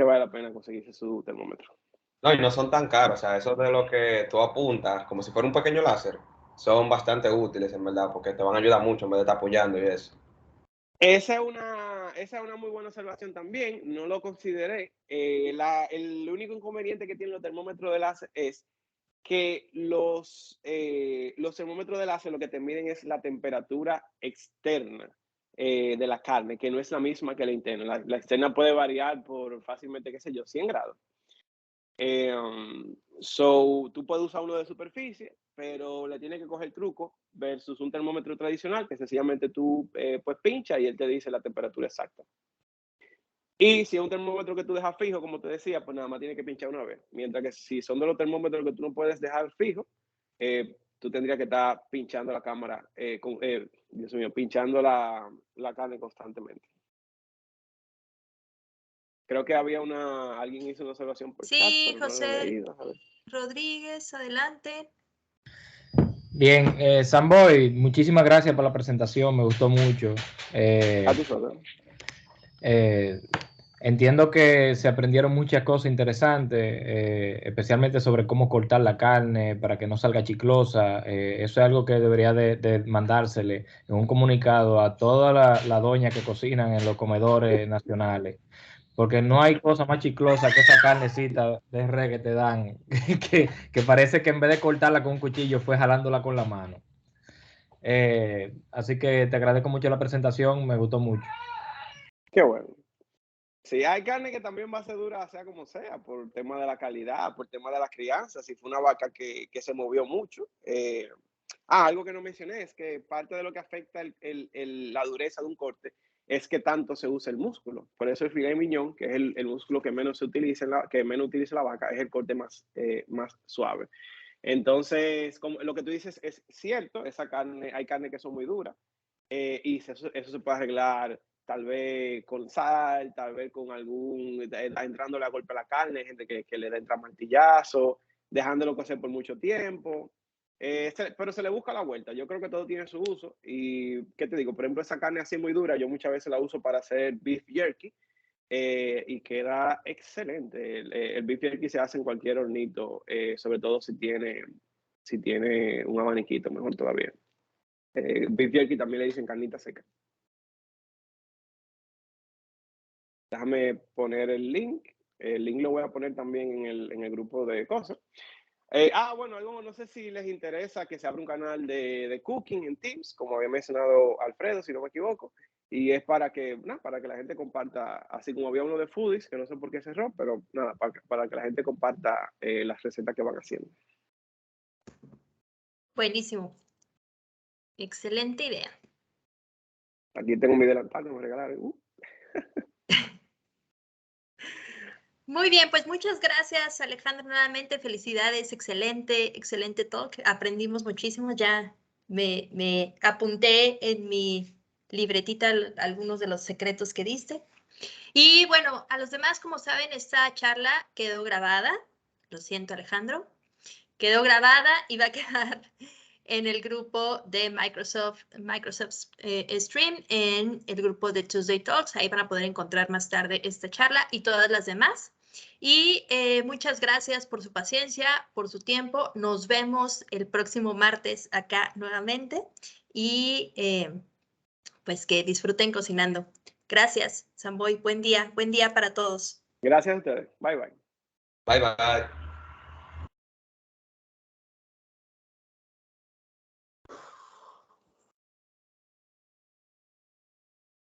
vale la pena conseguirse su termómetro. No, y no son tan caros, o sea, eso de lo que tú apuntas, como si fuera un pequeño láser, son bastante útiles en verdad, porque te van a ayudar mucho en vez de estar apoyando y eso. Esa es una muy buena observación también, no lo consideré. El único inconveniente que tienen los termómetros de láser es que los termómetros de láser lo que te miden es la temperatura externa de la carne, que no es la misma que la interna. La externa puede variar por fácilmente, qué sé yo, 100 grados. Tú puedes usar uno de superficie, pero le tienes que coger el truco versus un termómetro tradicional, que sencillamente tú pues pinchas y él te dice la temperatura exacta. Y si es un termómetro que tú dejas fijo, como te decía, pues nada más tienes que pinchar una vez. Mientras que si son de los termómetros que tú no puedes dejar fijo, tú tendrías que estar pinchando la cámara, Dios mío, pinchando la carne constantemente. Creo que alguien hizo una observación por chat, Sí, pero no lo he José leído. A ver. Rodríguez, adelante. Bien, Samboy, muchísimas gracias por la presentación, me gustó mucho. A tus órdenes. Entiendo que se aprendieron muchas cosas interesantes, especialmente sobre cómo cortar la carne para que no salga chiclosa. Eso es algo que debería de mandársele en un comunicado a toda la doña que cocinan en los comedores nacionales. Porque no hay cosa más chiclosa que esa carnecita de res que te dan, que parece que en vez de cortarla con un cuchillo fue jalándola con la mano. Así que te agradezco mucho la presentación, me gustó mucho. Qué bueno. Sí, hay carne que también va a ser dura, sea como sea, por el tema de la calidad, por el tema de la crianza, si fue una vaca que se movió mucho. Algo que no mencioné es que parte de lo que afecta la dureza de un corte es que tanto se usa el músculo. Por eso el filet mignon, que es el músculo que menos se utiliza, que menos utiliza la vaca, es el corte más suave. Entonces, como lo que tú dices es cierto, hay carne que son muy duras y eso se puede arreglar tal vez con sal, tal vez con entrándole a golpe a la carne, hay gente que le entra martillazo, dejándolo cocer por mucho tiempo. Pero se le busca la vuelta. Yo creo que todo tiene su uso. Y, ¿qué te digo? Por ejemplo, esa carne así muy dura, yo muchas veces la uso para hacer beef jerky y queda excelente. El beef jerky se hace en cualquier hornito, sobre todo si tiene un abaniquito, mejor todavía. Beef jerky también le dicen carnita seca. Déjame poner el link. El link lo voy a poner también en el grupo de cosas. Bueno, no sé si les interesa que se abra un canal de cooking en Teams, como había mencionado Alfredo, si no me equivoco, y es para que la gente comparta, así como había uno de foodies, que no sé por qué cerró, pero nada, para que la gente comparta las recetas que van haciendo. Buenísimo. Excelente idea. Aquí tengo mi delantal, me regalaron. Muy bien, pues muchas gracias, Alejandro, nuevamente. Felicidades, excelente talk. Aprendimos muchísimo. Ya me apunté en mi libretita algunos de los secretos que diste. Y bueno, a los demás, como saben, esta charla quedó grabada. Lo siento, Alejandro. Quedó grabada y va a quedar en el grupo de Microsoft Stream, en el grupo de Tuesday Talks. Ahí van a poder encontrar más tarde esta charla y todas las demás. Y muchas gracias por su paciencia, por su tiempo. Nos vemos el próximo martes acá nuevamente y pues que disfruten cocinando. Gracias, Samboy. Buen día para todos. Gracias a ustedes. Bye, bye. Bye, bye.